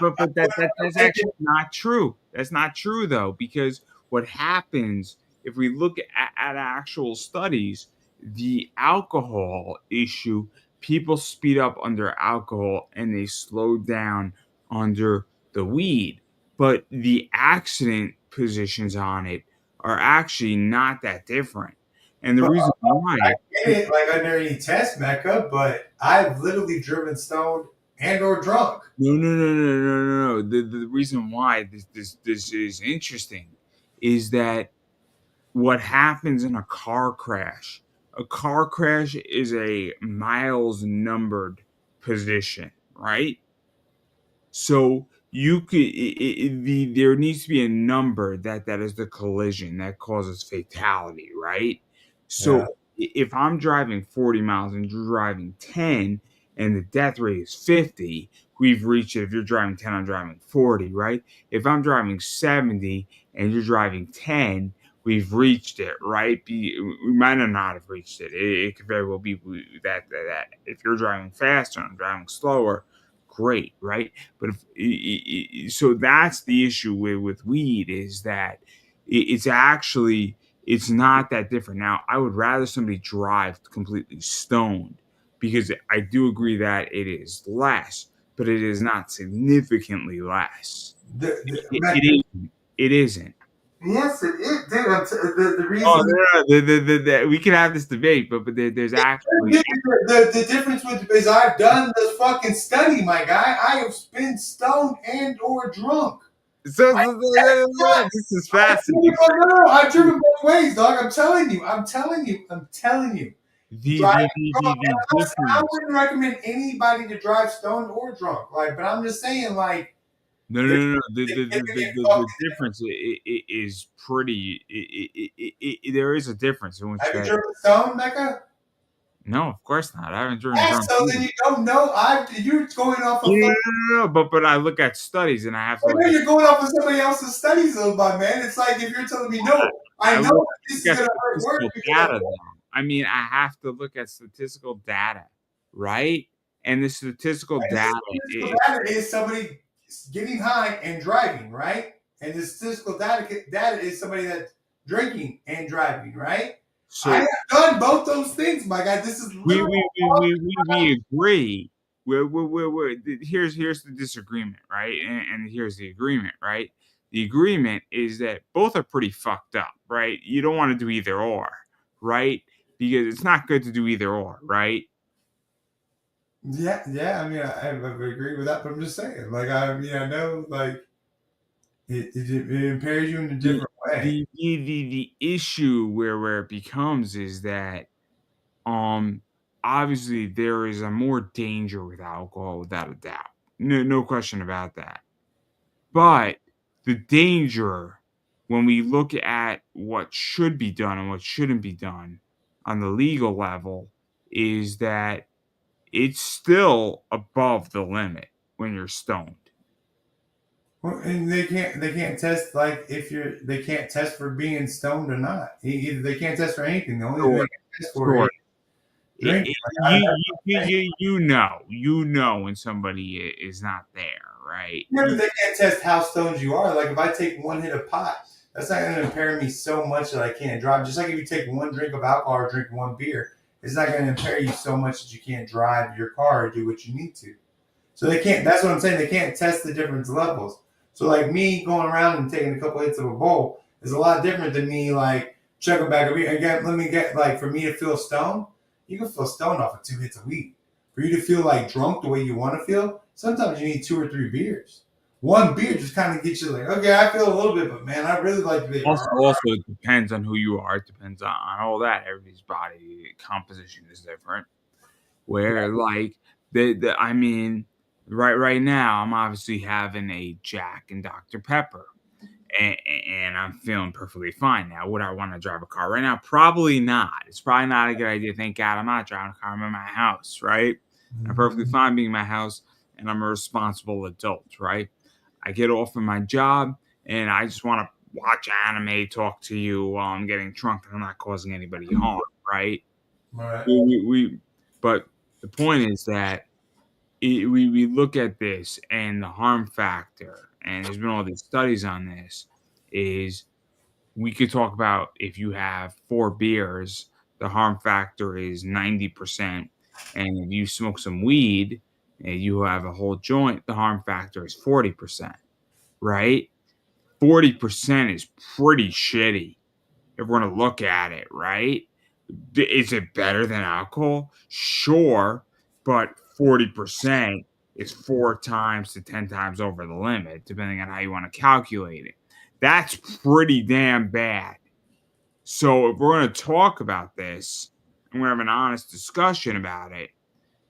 but that's actually not true. That's not true though, because what happens if we look at actual studies, the alcohol issue, people speed up under alcohol and they slow down under the weed. But the accident positions on it are actually not that different. And the But reason why, I get it, like under any test, Mecca, but I've literally driven stoned and or drunk. no. The reason why this is interesting is that what happens in a car crash is a miles numbered position, right? So you could there needs to be a number that is the collision that causes fatality, right? So Yeah. if I'm driving 40 miles and you're driving 10 and the death rate is 50, we've reached it. If you're driving 10, I'm driving 40, right? If I'm driving 70 and you're driving 10, we've reached it, right? We might not have reached it. It could very well be that if you're driving faster and I'm driving slower, great, right? But so that's the issue with weed is that it's actually it's not that different. Now, I would rather somebody drive completely stoned because I do agree that it is less, but it is not significantly less. Mecca, It isn't. It isn't. yes, it is, dude. The Oh, reason no, no, we can have this debate, but there's actually the difference with is I've done this fucking study, my guy. I have been stoned and or drunk. I, this is I've fascinating. I've driven both ways, dog. I'm telling you. I'm telling you. Driving drunk. The I difference. wouldn't recommend anybody to drive stoned or drunk. Like, but I'm just saying, like, No, there's no, no. a significant fucking. The difference is pretty. There is a difference in which Have you that. driven stoned, Mecca? No, of course not. I haven't driven Yeah, drunk so then either. you don't know. You're going off No, of. no, no, no, but I look at studies and I have to I look know at. you're going off of somebody else's studies, though, my man. It's like if you're telling me, no, I I know look that this is at going to hurt work statistical because of data, though. I mean, I have to look at statistical data, right? And the statistical and this data. statistical data is somebody getting high and driving, right? And the statistical data is somebody that's drinking and driving, right? I So have done both those things, my guy. This is literal. we agree. Here's the disagreement, right? And here's the agreement, right? The agreement is that both are pretty fucked up, right? You don't want to do either or, right? Because it's not good to do either or, right? Yeah, yeah. I mean, I agree with that, but I'm just saying, like, I mean, I know, like, it impairs you in a The different way. the issue where it becomes is that um obviously there is a more danger with alcohol without a doubt. No question about that. But the danger when we look at what should be done and what shouldn't be done on the legal level is that it's still above the limit when you're stoned. Well, and they can't test like if they can't test for being stoned or not. They can't test for anything. The only thing they Sure, can test for is sure. drinking. You know when somebody is not there, right? Yeah, but they can't test how stoned you are. Like if I take one hit of pot, that's not going to impair me so much that I can't drive. Just like if you take one drink of alcohol or drink one beer, it's not going to impair you so much that you can't drive your car or do what you need to. So they can't. That's what I'm saying. They can't test the different levels. So like me going around and taking a couple hits of a bowl is a lot different than me like chugging back a beer. Again, let me get like for me to feel stoned, you can feel stoned off of 2 hits of weed. For you to feel like drunk the way you want to feel, sometimes you need 2 or 3 beers. One beer just kind of gets you like, okay, I feel a little bit, but man, I really like the beer. Also, it depends on who you are. It depends on all that. Everybody's body composition is different. Where like I mean, right now I'm obviously having a Jack and Dr. Pepper. And I'm feeling perfectly fine now. Would I want to drive a car right now? Probably not. It's probably not a good idea. Thank God I'm not driving a car. I'm in my house, right? I'm perfectly fine being in my house, and I'm a responsible adult, right? I get off of my job, and I just want to watch anime, talk to you while I'm getting drunk, and I'm not causing anybody harm, right? All right. But the point is that we look at this and the harm factor, and there's been all these studies on this, is we could talk about if you have 4 beers, the harm factor is 90%. And if you smoke some weed and you have a whole joint, the harm factor is 40%, right? 40% is pretty shitty if we're going to look at it, right? Is it better than alcohol? Sure, but 40% is 4 times to 10 times over the limit, depending on how you want to calculate it. That's pretty damn bad. So if we're going to talk about this and we're having an honest discussion about it,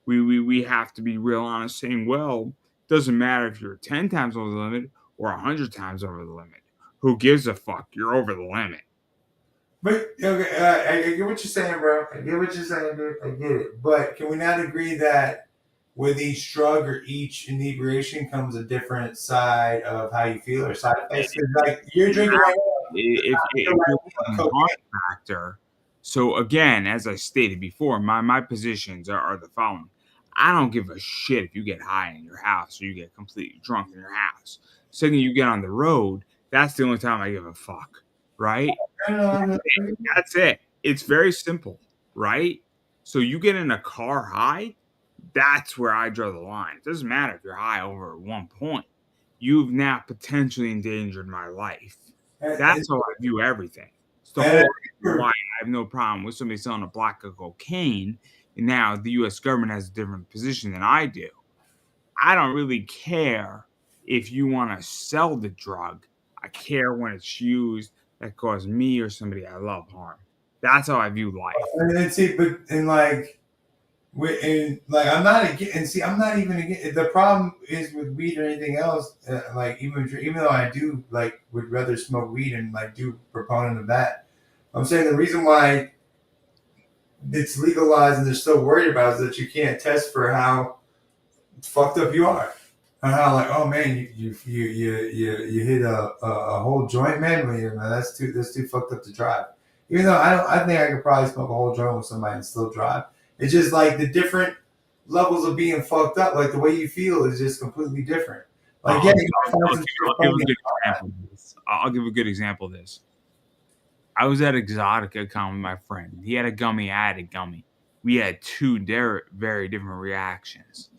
we have to be real honest, saying, well, doesn't matter if you're 10 times over the limit or 100 times over the limit. Who gives a fuck? You're over the limit. But okay, I get what you're saying, bro. I get what you're saying, dude. I get it. But can we not agree that with each drug or each inebriation comes a different side of how you feel or side effects? Because like you're drinking right now, If you're looking at harm factor, so again, as I stated before, my positions are the following. I don't give a shit if you get high in your house or you get completely drunk in your house. Second, you get on the road, that's the only time I give a fuck, right? That's it. It's very simple, right? So you get in a car high, that's where I draw the line. It doesn't matter if you're high over at one point. You've now potentially endangered my life. That's how I view everything. It's the whole reason why I have no problem with somebody selling a block of cocaine. And now the US government has a different position than I do. I don't really care if you want to sell the drug. I care when it's used that cause me or somebody I love harm. That's how I view life. and see, but and like. And like I'm not against, and see, I'm not even against. The problem is with weed or anything else. Like even though I do like would rather smoke weed and like do proponent of that. I'm saying the reason why it's legalized and they're still worried about it is that you can't test for how fucked up you are. And how like, oh man, you hit a whole joint, man. Man, that's too fucked up to drive. Even though I think I could probably smoke a whole joint with somebody and still drive. It's just like the different levels of being fucked up. Like the way you feel is just completely different. Like yeah, I'll give a good example of this. I was at Exotica Con with my friend. He had a gummy, I had a gummy. We had two very different reactions.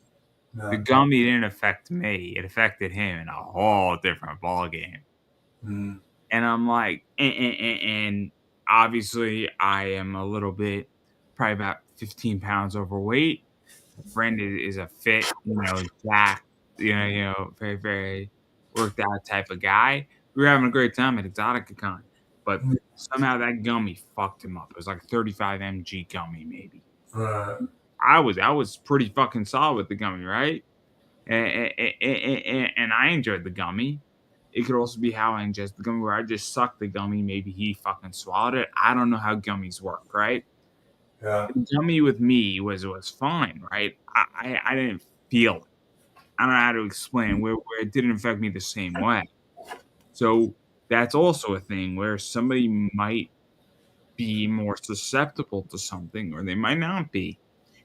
The gummy didn't affect me; it affected him in a whole different ballgame. Mm. And I'm like, and obviously, I am a little bit, probably about 15 pounds overweight. My friend is a fit, jacked, very, very worked out type of guy. We were having a great time at Exotica Con, but somehow that gummy fucked him up. It was like 35 mg gummy, maybe. I was pretty fucking solid with the gummy, right? And I enjoyed the gummy. It could also be how I ingest the gummy, where I just sucked the gummy. Maybe he fucking swallowed it. I don't know how gummies work, right? Yeah. The gummy with me was fine, right? I didn't feel it. I don't know how to explain where it didn't affect me the same way. So that's also a thing where somebody might be more susceptible to something, or they might not be.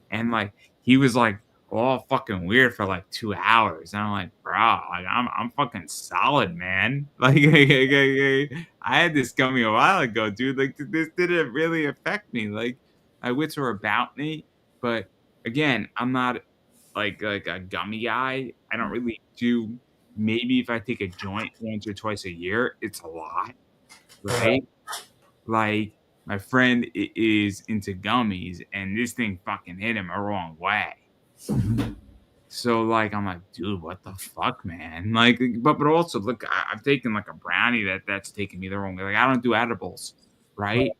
And like he was like all fucking weird for like 2 hours. And I'm like, bro, like I'm fucking solid, man. Like I had this gummy a while ago, dude. Like this didn't really affect me. Like my wits were about me, but again, I'm not like a gummy guy. I don't really do. Maybe if I take a joint once or twice a year, it's a lot, right? Like my friend is into gummies, and this thing fucking hit him a wrong way. So like I'm like, dude, what the fuck, man? Like, but also look, I've taken like a brownie that's taken me the wrong way. Like I don't do edibles, right?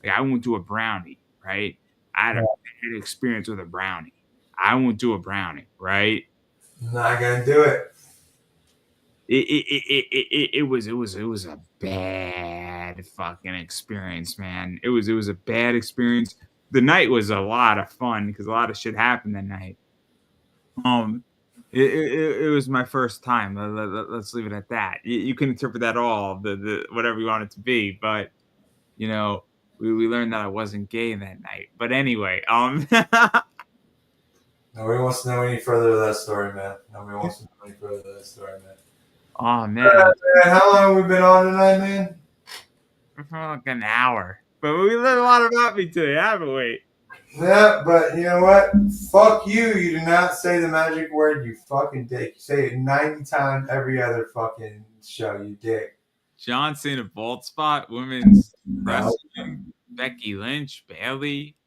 Like I won't do a brownie, right? I had a bad experience with a brownie. I won't do a brownie, right? Not gonna do it. It was a bad fucking experience, man. It was a bad experience. The night was a lot of fun because a lot of shit happened that night. It was my first time. Let's leave it at that. You can interpret that all the whatever you want it to be, but we learned that I wasn't gay that night. But anyway, Nobody wants to know any further of that story, man. Nobody wants to know any further of that story, man. Oh man, man, how long have we been on tonight, man? For like an hour, but we learned a lot about me today, haven't we? Yeah, but you know what? Fuck you. You do not say the magic word, you fucking dick. You say it 90 times every other fucking show, you dick. John Cena Vault Spot, women's wrestling. Becky Lynch, Bailey.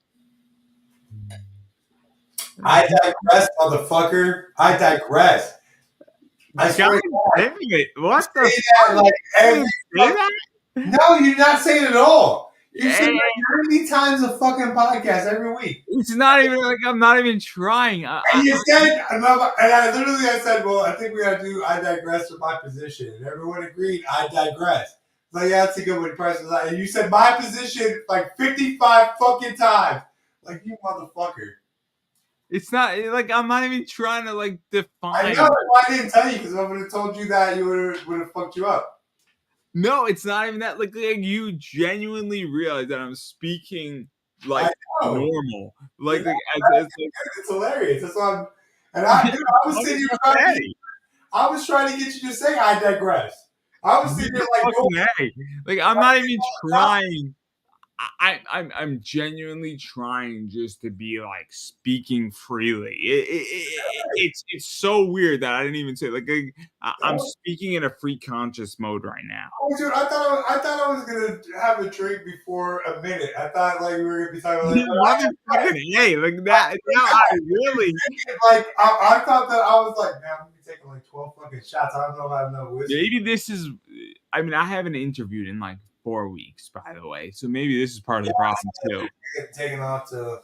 I digress, motherfucker. I digress. I God swear to God. damn it! What Say the that fuck? like every Say that? No, you're not saying it at all. You say Yeah, like 90 times a fucking podcast every week. it's not even like I'm not even trying. And you said, and I said, well, I think we gotta do I digress with my position. And everyone agreed, I digress. Like, yeah, that's a good one. Press was like, and you said my position like 55 fucking times. Like, you motherfucker. It's not like I'm not even trying to like I define. know, that's why I didn't tell you, because if I would have told you that, you would have fucked you up. No, it's not even that. Like you genuinely realize that I'm speaking like I know. normal, like as It's hilarious. That's why dude, I was what sitting did here you trying to say? I was trying to get you to say I digress. I was sitting here like, go Fucking A. Like I'm not even trying. I'm genuinely trying just to be like speaking freely. It's so weird that I didn't even say I'm speaking in a free conscious mode right now. oh, dude, I thought I was gonna have a drink before a minute. I thought like we were gonna be talking like, Motherfucking A, like that. Now I really I thought that I was like, man, I'm gonna be taking like 12 fucking shots. I don't know if I have no whiskey. maybe this is. I mean, I haven't interviewed in like 4 weeks, by the way, so maybe this is part of the problem too. Get taken off to.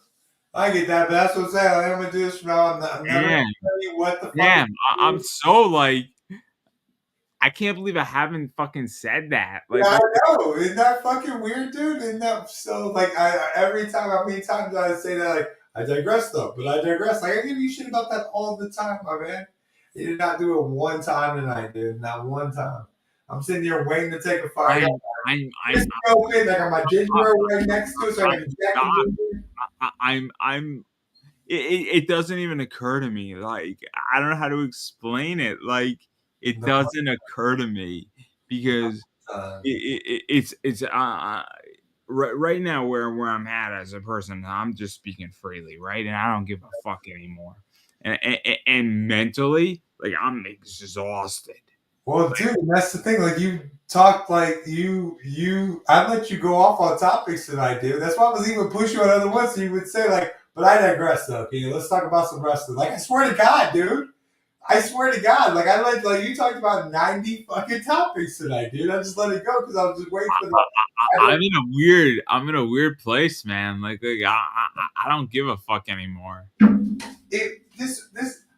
I get that, but that's what I'm saying. I'm gonna do this from now. I'm never gonna tell you what the fuck. Damn, I'm so like. I can't believe I haven't fucking said that. Like, yeah, I know. Isn't that fucking weird, dude? Isn't that so? Like, every time, how many times I say that? Like, I digress though, but I digress. Like, I give you shit about that all the time, my man. You did not do it one time tonight, dude. Not one time. I'm sitting here waiting to take a fire. I'm Just open. I got my ginger ale right next to it, so I can jack the ginger. I'm it doesn't even occur to me. Like, I don't know how to explain it. Like, it doesn't occur to me because it's right now where I'm at as a person. I'm just speaking freely, right? And I don't give a fuck anymore. And mentally, like I'm exhausted. Well, dude, that's the thing. Like, you talk like I let you go off on topics tonight, dude. That's why I was even pushing you on other ones. So you would say like, but I digress though. Okay, let's talk about some wrestling. Like, I swear to God, dude. I swear to God, like I like you talked about 90 fucking topics tonight, dude. I just let it go because I was just waiting for the. I'm in a weird place, man. Like I don't give a fuck anymore. This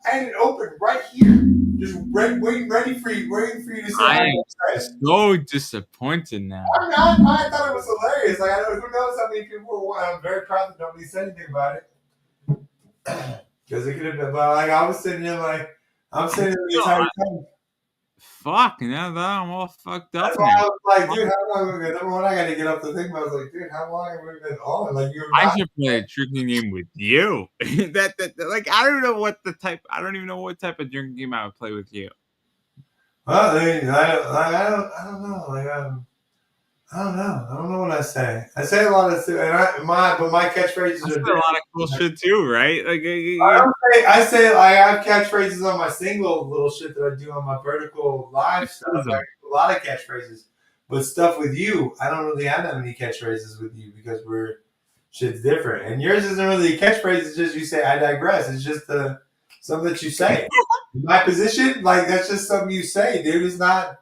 I had it open right here, just ready for you to say. I am so disappointed now. I'm not. I thought it was hilarious. Like, I don't, who knows how many people were. I'm very proud that nobody said anything about it. Because it could have been, but like I was sitting there, like I'm sitting there the entire time. Fuck, now that I'm all fucked up. That's why I was like, dude, how long have we been? Number one, I got to get up to think. But I was like, dude, how long have we been on? Like, I should play a drinking game with you. that like I don't know what the type. I don't even know what type of drinking game I would play with you. Well, I mean, I don't know. Like, I don't know. I don't know what I say. I say a lot of stuff, and my catchphrases are a lot of cool shit too, right? Like I say I have catchphrases on my single little shit that I do on my vertical live stuff. Like, a lot of catchphrases, but stuff with you, I don't really have that many catchphrases with you because shit's different. And yours isn't really a catchphrase. It's just you say I digress. It's just something that you say. My position, like that's just something you say, dude. It's not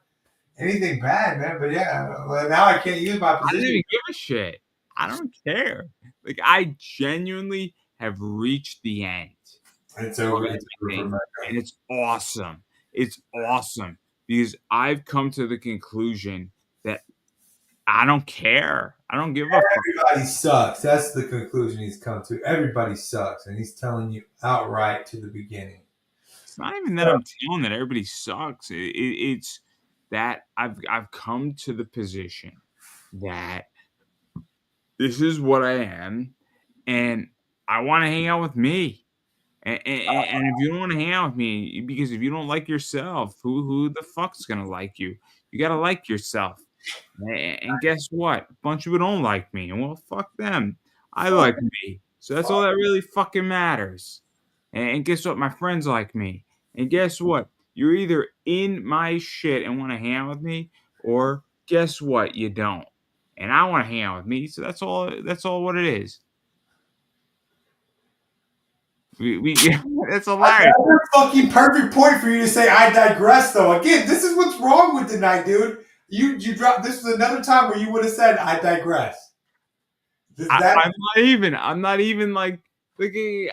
anything bad, man. But yeah, well, now I can't use my position. I don't even give a shit. I don't care. Like I genuinely have reached the end. It's over. And it's awesome. It's awesome because I've come to the conclusion that I don't care. I don't give a fuck. Everybody sucks. That's the conclusion he's come to. Everybody sucks, and he's telling you outright to the beginning. It's not even that I'm telling that everybody sucks. It's that I've come to the position that this is what I am, and I want to hang out with me. And if you don't want to hang out with me, because if you don't like yourself, who the fuck's gonna like you? You gotta like yourself. And guess what? A bunch of people don't like me, and well, fuck them. I like me, so that's all that really fucking matters. And guess what? My friends like me. And guess what? You're either in my shit and want to hang out with me, or guess what? You don't. and I want to hang out with me. So that's all. That's all what it is. We that's hilarious. That's a fucking perfect point for you to say I digress though. Again, this is what's wrong with tonight, dude. You dropped this was another time where you would have said I digress. Does that I'm not even like thinking.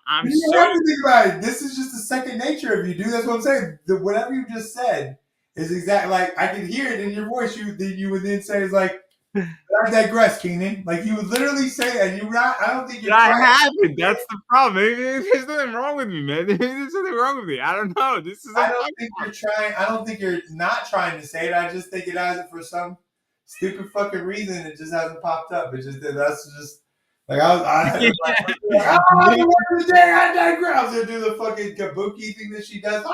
I'm you so don't have to think about it. This is just the second nature of you, dude. That's what I'm saying. Whatever you just said is exactly like I can hear it in your voice. You would then say it's like I digress, Keenan. Like you would literally say, and you're not. I don't think you're I trying. haven't. That's the problem. There's nothing wrong with me, man. There's nothing wrong with me. I don't know. This is a I don't think you're trying. I don't think you're not trying to say it. I just think it hasn't for some stupid fucking reason. It just hasn't popped up. It just that's just like the word of the day. I digress. I was gonna do the fucking kabuki thing that she does,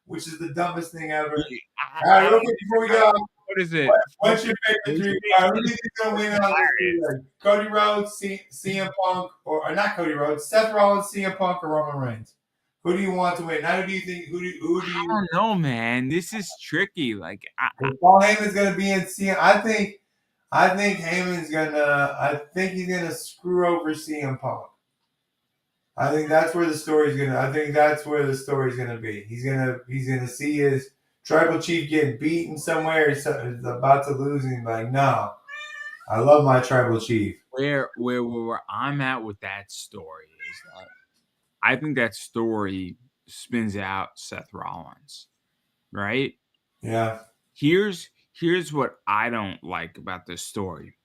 which is the dumbest thing ever. All right, real quick before we go, What is it? what's your favorite three? Who do you think's gonna win on this three-leg? Cody Rhodes, CM Punk, or not Cody Rhodes, Seth Rollins, CM Punk, or Roman Reigns? Who do you want to win? Now, who do you think? Who do I you? don't know, man. This is tricky. Like, Paul Heyman's gonna be in CM. I think Heyman's gonna. I think he's gonna screw over CM Punk. I think that's where the story's gonna. I think that's where the story's gonna be. He's gonna see his tribal chief getting beaten somewhere. He's about to lose, and he's like, no, I love my tribal chief. where I'm at with that story is that I think that story spins out Seth Rollins, right? Yeah. Here's what I don't like about this story.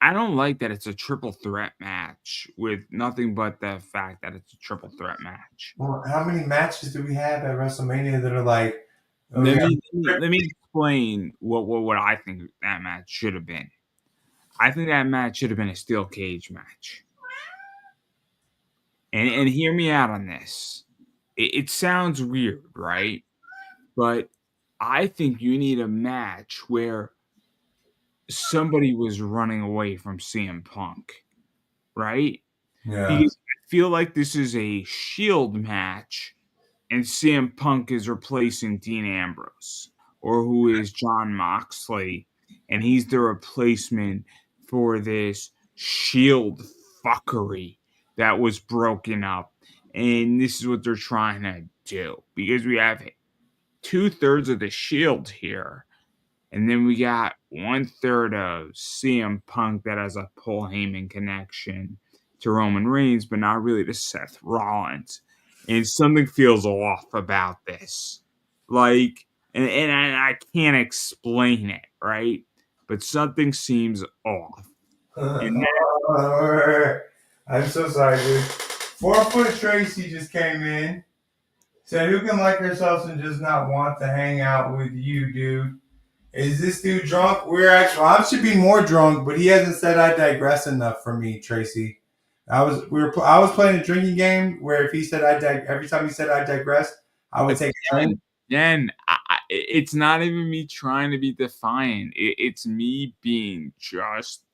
I don't like that it's a triple threat match with nothing but the fact that it's a triple threat match. Well, how many matches do we have at WrestleMania that are like? Oh, Let me explain what I think that match should have been. I think that match should have been a steel cage match. And hear me out on this. It sounds weird, right? But I think you need a match where somebody was running away from CM Punk, right? yeah. Because I feel like this is a Shield match, and CM Punk is replacing Dean Ambrose, or who is John Moxley, and he's the replacement for this Shield fuckery that was broken up. And this is what they're trying to do because we have 2/3 of the Shield here. And then we got 1/3 of CM Punk that has a Paul Heyman connection to Roman Reigns, but not really to Seth Rollins. And something feels off about this. Like, and I can't explain it, right? But something seems off. And I'm so sorry, dude. 4-foot Tracy just came in. Said, who can like herself and just not want to hang out with you, dude? Is this dude drunk? I should be more drunk, but he hasn't said I digress enough for me, Tracy. I was playing a drinking game where if he said every time he said I digress, I would take a drink. then it's not even me trying to be defiant. It's me being just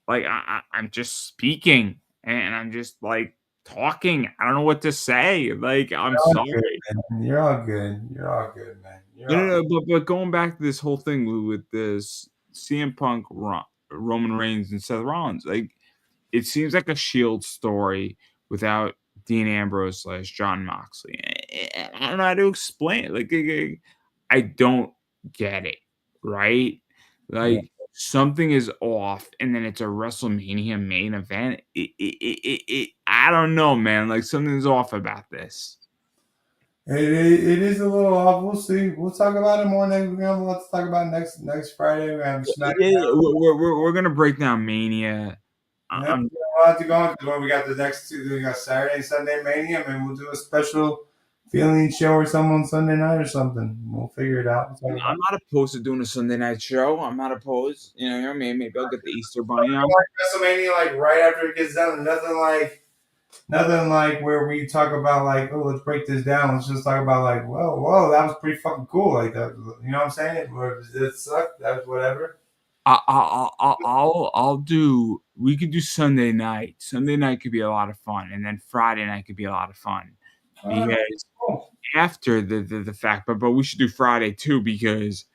like I'm just speaking and I'm just like talking. I don't know what to say. Like I'm sorry. You're all good. You're all good, man. No, but going back to this whole thing with this CM Punk, Roman Reigns, and Seth Rollins, like it seems like a Shield story without Dean Ambrose / John Moxley. I don't know how to explain it. Like I don't get it, right? Like something is off, and then it's a WrestleMania main event. I don't know, man. Like something's off about this. It is a little off. We'll see. We'll talk about it more next. Let's talk about next Friday. We have We're gonna break down Mania. We'll have to go on because we got the next two. We got Saturday and Sunday Mania, and we'll do a special feeling show or something on Sunday night or something. We'll figure it out. I'm not opposed to doing a Sunday night show. I'm not opposed. You know, maybe I'll get the Easter Bunny on. Like WrestleMania, like right after it gets done. Nothing like where we talk about like, oh, let's break this down. Let's just talk about like, whoa, that was pretty fucking cool. Like that, you know what I'm saying? Or it sucked. That was whatever. I'll do. We could do Sunday night. Sunday night could be a lot of fun, and then Friday night could be a lot of fun because after the fact. But we should do Friday too because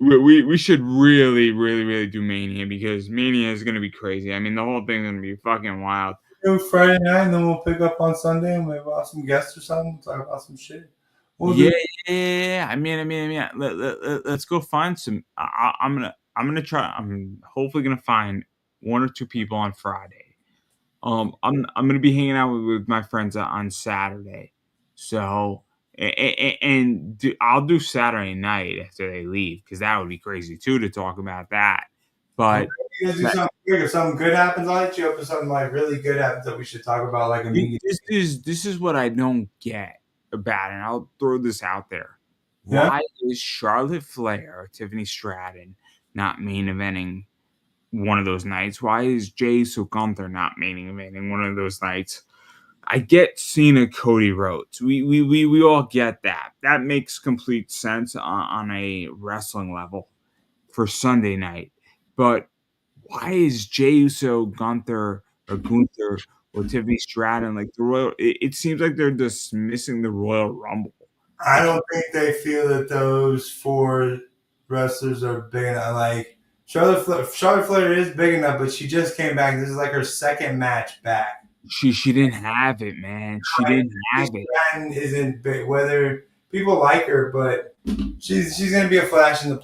we should really, really, really do Mania because Mania is gonna be crazy. I mean, the whole thing's gonna be fucking wild. Do Friday night, and then we'll pick up on Sunday, and maybe we'll have some guests or something. Talk about some shit. We'll Yeah, do. yeah. Let's go find some. I'm gonna try. I'm hopefully gonna find one or two people on Friday. I'm gonna be hanging out with my friends on Saturday, so I'll do Saturday night after they leave because that would be crazy too to talk about that. Okay, But you guys do something quick. If something good happens, I'll hit you up. If something like really good happens that we should talk about, like immediately. this is what I don't get about it, and I'll throw this out there. Yeah. Why is Charlotte Flair or Tiffany Stratton not main eventing one of those nights? Why is Jay Gunther not main eventing one of those nights? I get Cena, Cody Rhodes. We all get that. That makes complete sense on a wrestling level for Sunday night. But why is Jey Uso, Gunther or Tiffany Stratton like the Royal? It seems like they're dismissing the Royal Rumble. I Like don't think they feel that those four wrestlers are big enough. Like Charlotte Flair is big enough, but she just came back. This is like her second match back. she didn't have it, man. She didn't have it. Stratton isn't big. Whether people like her, but she's gonna be a flash in the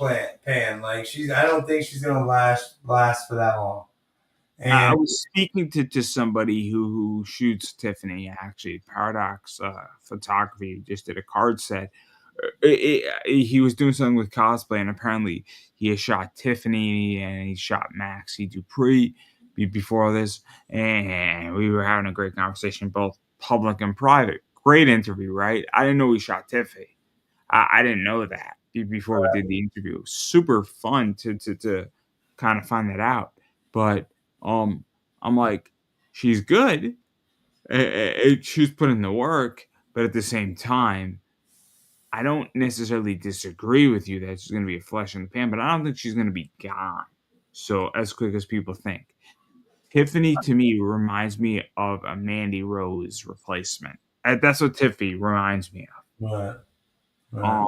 pan. Like I don't think she's gonna last for that long. I And was speaking to somebody who shoots Tiffany, actually, Paradox Photography, just did a card set. He was doing something with cosplay, and apparently he has shot Tiffany and he shot Maxie Dupree before this, and we were having a great conversation, both public and private. Great interview, right? I didn't know he shot Tiffany. I didn't know that before we did the interview. It was super fun to kind of find that out, but um, I'm like, she's good. She's putting the work, but at the same time, I don't necessarily disagree with you that she's going to be a flesh in the pan, but I don't think she's going to be gone so as quick as people think. Tiffany to me reminds me of a Mandy Rose replacement. That's what Tiffany reminds me of. right, right. Um,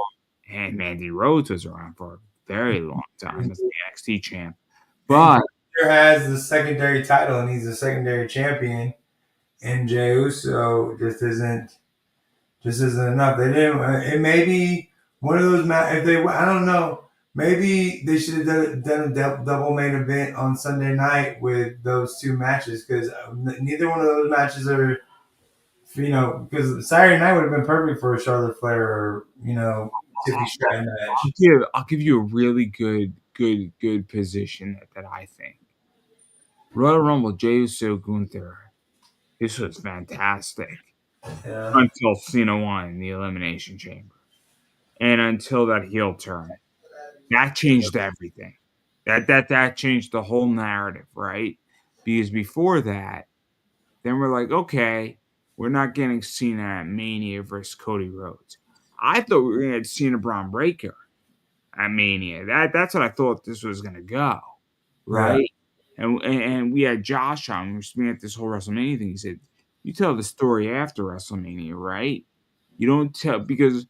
and Mandy Rose was around for a very long time as the NXT champ, And but Jinder has the secondary title, and he's the secondary champion. And Jey Uso just isn't enough. They didn't. It may be one of those If they, I don't know. Maybe they should have done a double main event on Sunday night with those two matches because neither one of those matches are. Because Saturday night would have been perfect for a Charlotte Flair or Tiffany Stratton match. I'll give you a really good position that I think. Royal Rumble, Jey Uso, Gunther. This was fantastic Yeah, until Cena won in the Elimination Chamber, and until that heel turn, that changed everything. That changed the whole narrative, right? Because before that, then we're like, okay, we're not getting Cena at Mania versus Cody Rhodes. I thought we were gonna get Cena Braun Breaker at Mania. That's what I thought this was gonna go, yeah, right? And we had Josh on. We were speaking at this whole WrestleMania thing. He said, "You tell the story after WrestleMania, right? You don't tell because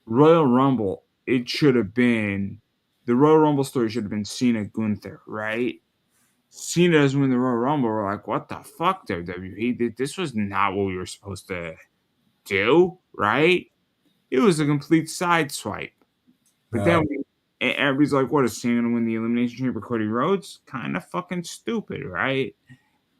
Royal Rumble. It should have been the Royal Rumble story should have been Cena Gunther, right? Cena doesn't win the Royal Rumble. We're like, what the fuck, WWE? This was not what we were supposed to do, right? It was a complete sideswipe. But yeah, then everybody's like, what is Cena gonna win the Elimination Chamber? Cody Rhodes? Kind of fucking stupid, right?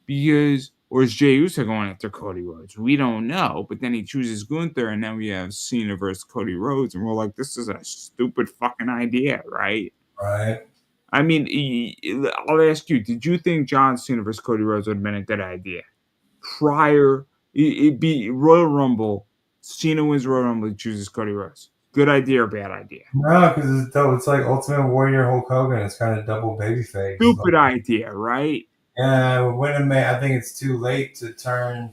Because or is Jey Uso going after Cody Rhodes? We don't know. But then he chooses Gunther, and now we have Cena versus Cody Rhodes, and we're like, this is a stupid fucking idea, right? right. I mean, I'll ask you: did you think John Cena versus Cody Rhodes would have been a good idea prior? It'd be Royal Rumble. Cena wins Royal Rumble. He chooses Cody Rhodes. Good idea or bad idea? No, because it's like Ultimate Warrior Hulk Hogan. It's kind of double babyface. Stupid idea, right? Yeah, I think it's too late to turn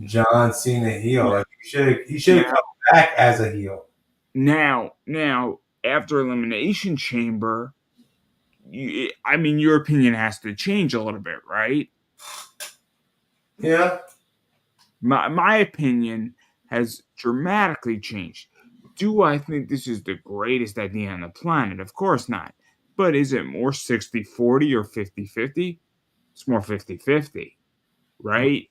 John Cena heel. Like he should have Now, come back as a heel. now, after Elimination Chamber, I mean, your opinion has to change a little bit, right? Yeah, My opinion has dramatically changed. Do I think this is the greatest idea on the planet? Of course not. But is it more 60-40 or 50-50? It's more 50-50, right?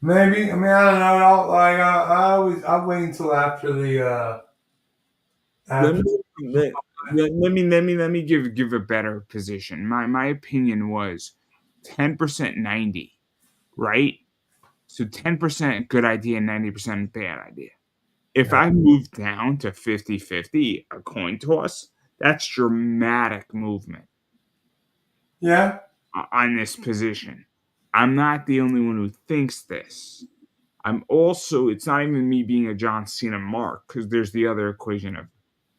Maybe. I mean, I don't know. I wait until after the Let after. me let me give a better position. My opinion was 10% 90, right? So 10% good idea, 90% bad idea. If Yeah. I move down to 50-50, a coin toss, that's dramatic movement Yeah. on this position. I'm not the only one who thinks this. I'm also, it's not even me being a John Cena mark because there's the other equation of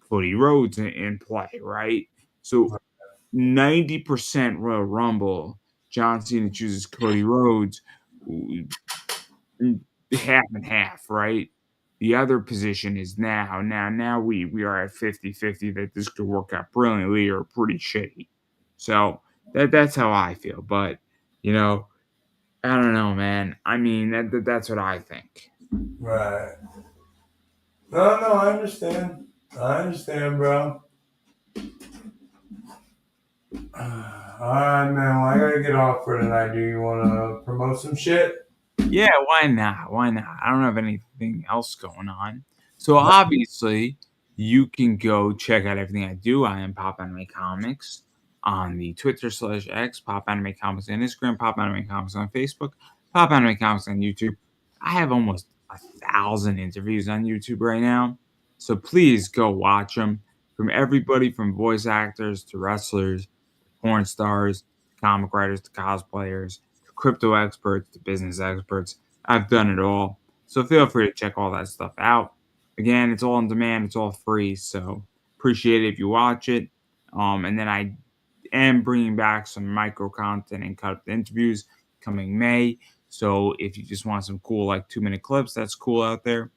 Cody Rhodes in play, right? So 90% Royal Rumble, John Cena chooses Cody Rhodes, mm, half and half, right? The other position is now we are at 50-50 that this could work out brilliantly or pretty shitty. So that's how I feel. But you know, I don't know, man. I mean, that's what I think. Right. No, no, I understand. I understand, bro. All right, man. Well, I gotta get off for tonight. Do you want to promote some shit? Yeah, why not? Why not? I don't have anything else going on. So obviously, you can go check out everything I do. I am Pop Anime Comics on the Twitter/X, Pop Anime Comics on Instagram, Pop Anime Comics on Facebook, Pop Anime Comics on YouTube. I have almost 1,000 interviews on YouTube right now. So please go watch them from everybody from voice actors to wrestlers, to porn stars, to comic writers, to cosplayers, to crypto experts, to business experts. I've done it all. So feel free to check all that stuff out. Again, it's all on demand, it's all free. So appreciate it if you watch it. And then I am bringing back some micro content and cut up interviews coming May. So if you just want some cool, like 2 minute clips, that's cool out there.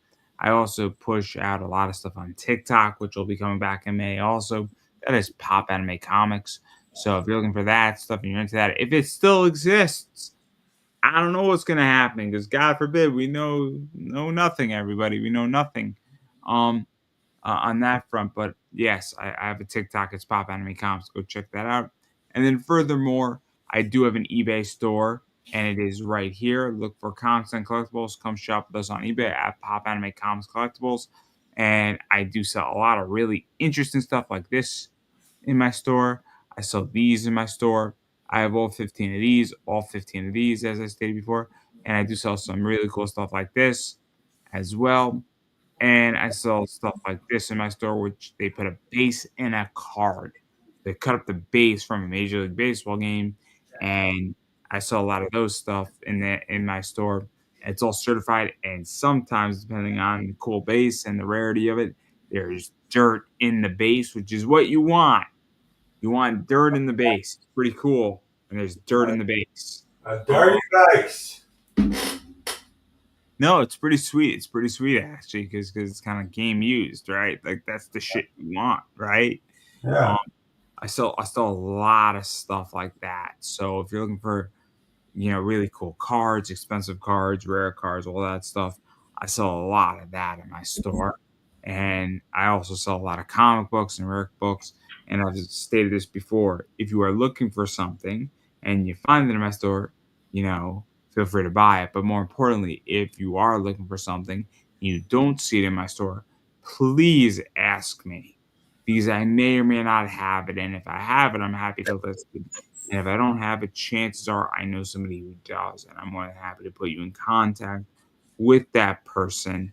I also push out a lot of stuff on TikTok, which will be coming back in May also. That is Pop Anime Comics. So if you're looking for that stuff and you're into that, if it still exists, I don't know what's gonna happen because God forbid we know nothing. Everybody, we know nothing um on that front. But yes, I have a TikTok. It's Pop Anime Comics. Go check that out. And then furthermore, I do have an eBay store, and it is right here. Look for comics and collectibles. Come shop with us on eBay at Pop Anime Comics Collectibles. And I do sell a lot of really interesting stuff like this in my store. I sell these in my store. I have all 15 of these, as I stated before. And I do sell some really cool stuff like this as well. And I sell stuff like this in my store, which they put a base in a card. They cut up the base from a Major League Baseball game, and I sell a lot of those stuff in my store. It's all certified, and sometimes, depending on the cool base and the rarity of it, there's dirt in the base, which is what you want. You want dirt in the base. It's pretty cool, and there's dirt in the base. A Um, dirty dice. no, it's pretty sweet. It's pretty sweet actually, because it's kind of game used, right? Like that's the shit you want, right? Um, Yeah. I sell a lot of stuff like that. So if you're looking for really cool cards, expensive cards, rare cards, all that stuff. I sell a lot of that in my store. And I also sell a lot of comic books and rare books. And I've stated this before. If you are looking for something and you find it in my store, feel free to buy it. But more importantly, if you are looking for something and you don't see it in my store, please ask me because I may or may not have it. And if I have it, I'm happy to list it. And if I don't have it, chances are I know somebody who does, and I'm more than happy to put you in contact with that person,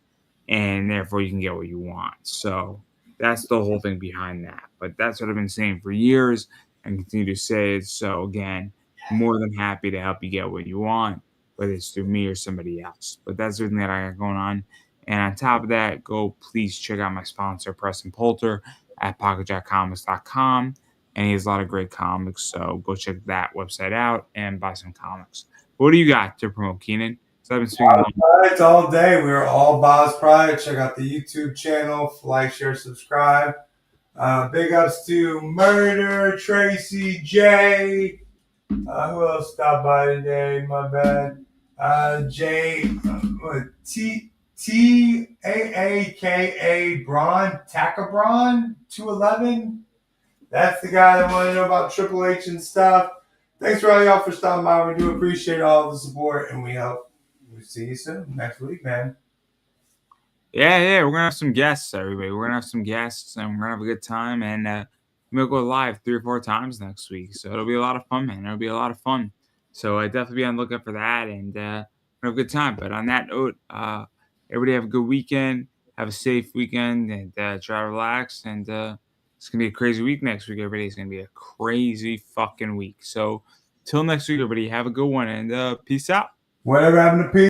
and therefore you can get what you want. So that's the whole thing behind that. But that's what I've been saying for years and continue to say it. So again, more than happy to help you get what you want, whether it's through me or somebody else. But that's everything that I got going on. And on top of that, go please check out my sponsor, Preston Poulter at pocketjackcomics.com, and he has a lot of great comics. So go check that website out and buy some comics. What do you got to promote, Keenan? So I've been speaking long. It's all day. We are all Boz Pride. Check out the YouTube channel. Like, share, subscribe. Big ups to Murder, Tracy, J. Who else stopped by today? My bad. Jay, T. TAAKA Braun Takabron 211. That's the guy that wanted to know about Triple H and stuff. Thanks for all y'all for stopping by. We do appreciate all the support, and we hope we see you soon next week, man. Yeah, we're gonna have some guests, everybody. We're gonna have some guests, and we're gonna have a good time. And we'll go live 3 or 4 times next week, so it'll be a lot of fun, man. It'll be a lot of fun. So I definitely be on the lookout for that, and have a good time. But on that note, everybody have a good weekend. Have a safe weekend, and try to relax. And it's gonna be a crazy week next week. Everybody, it's gonna be a crazy fucking week. So till next week, everybody, have a good one, and peace out. Whatever happened to peace?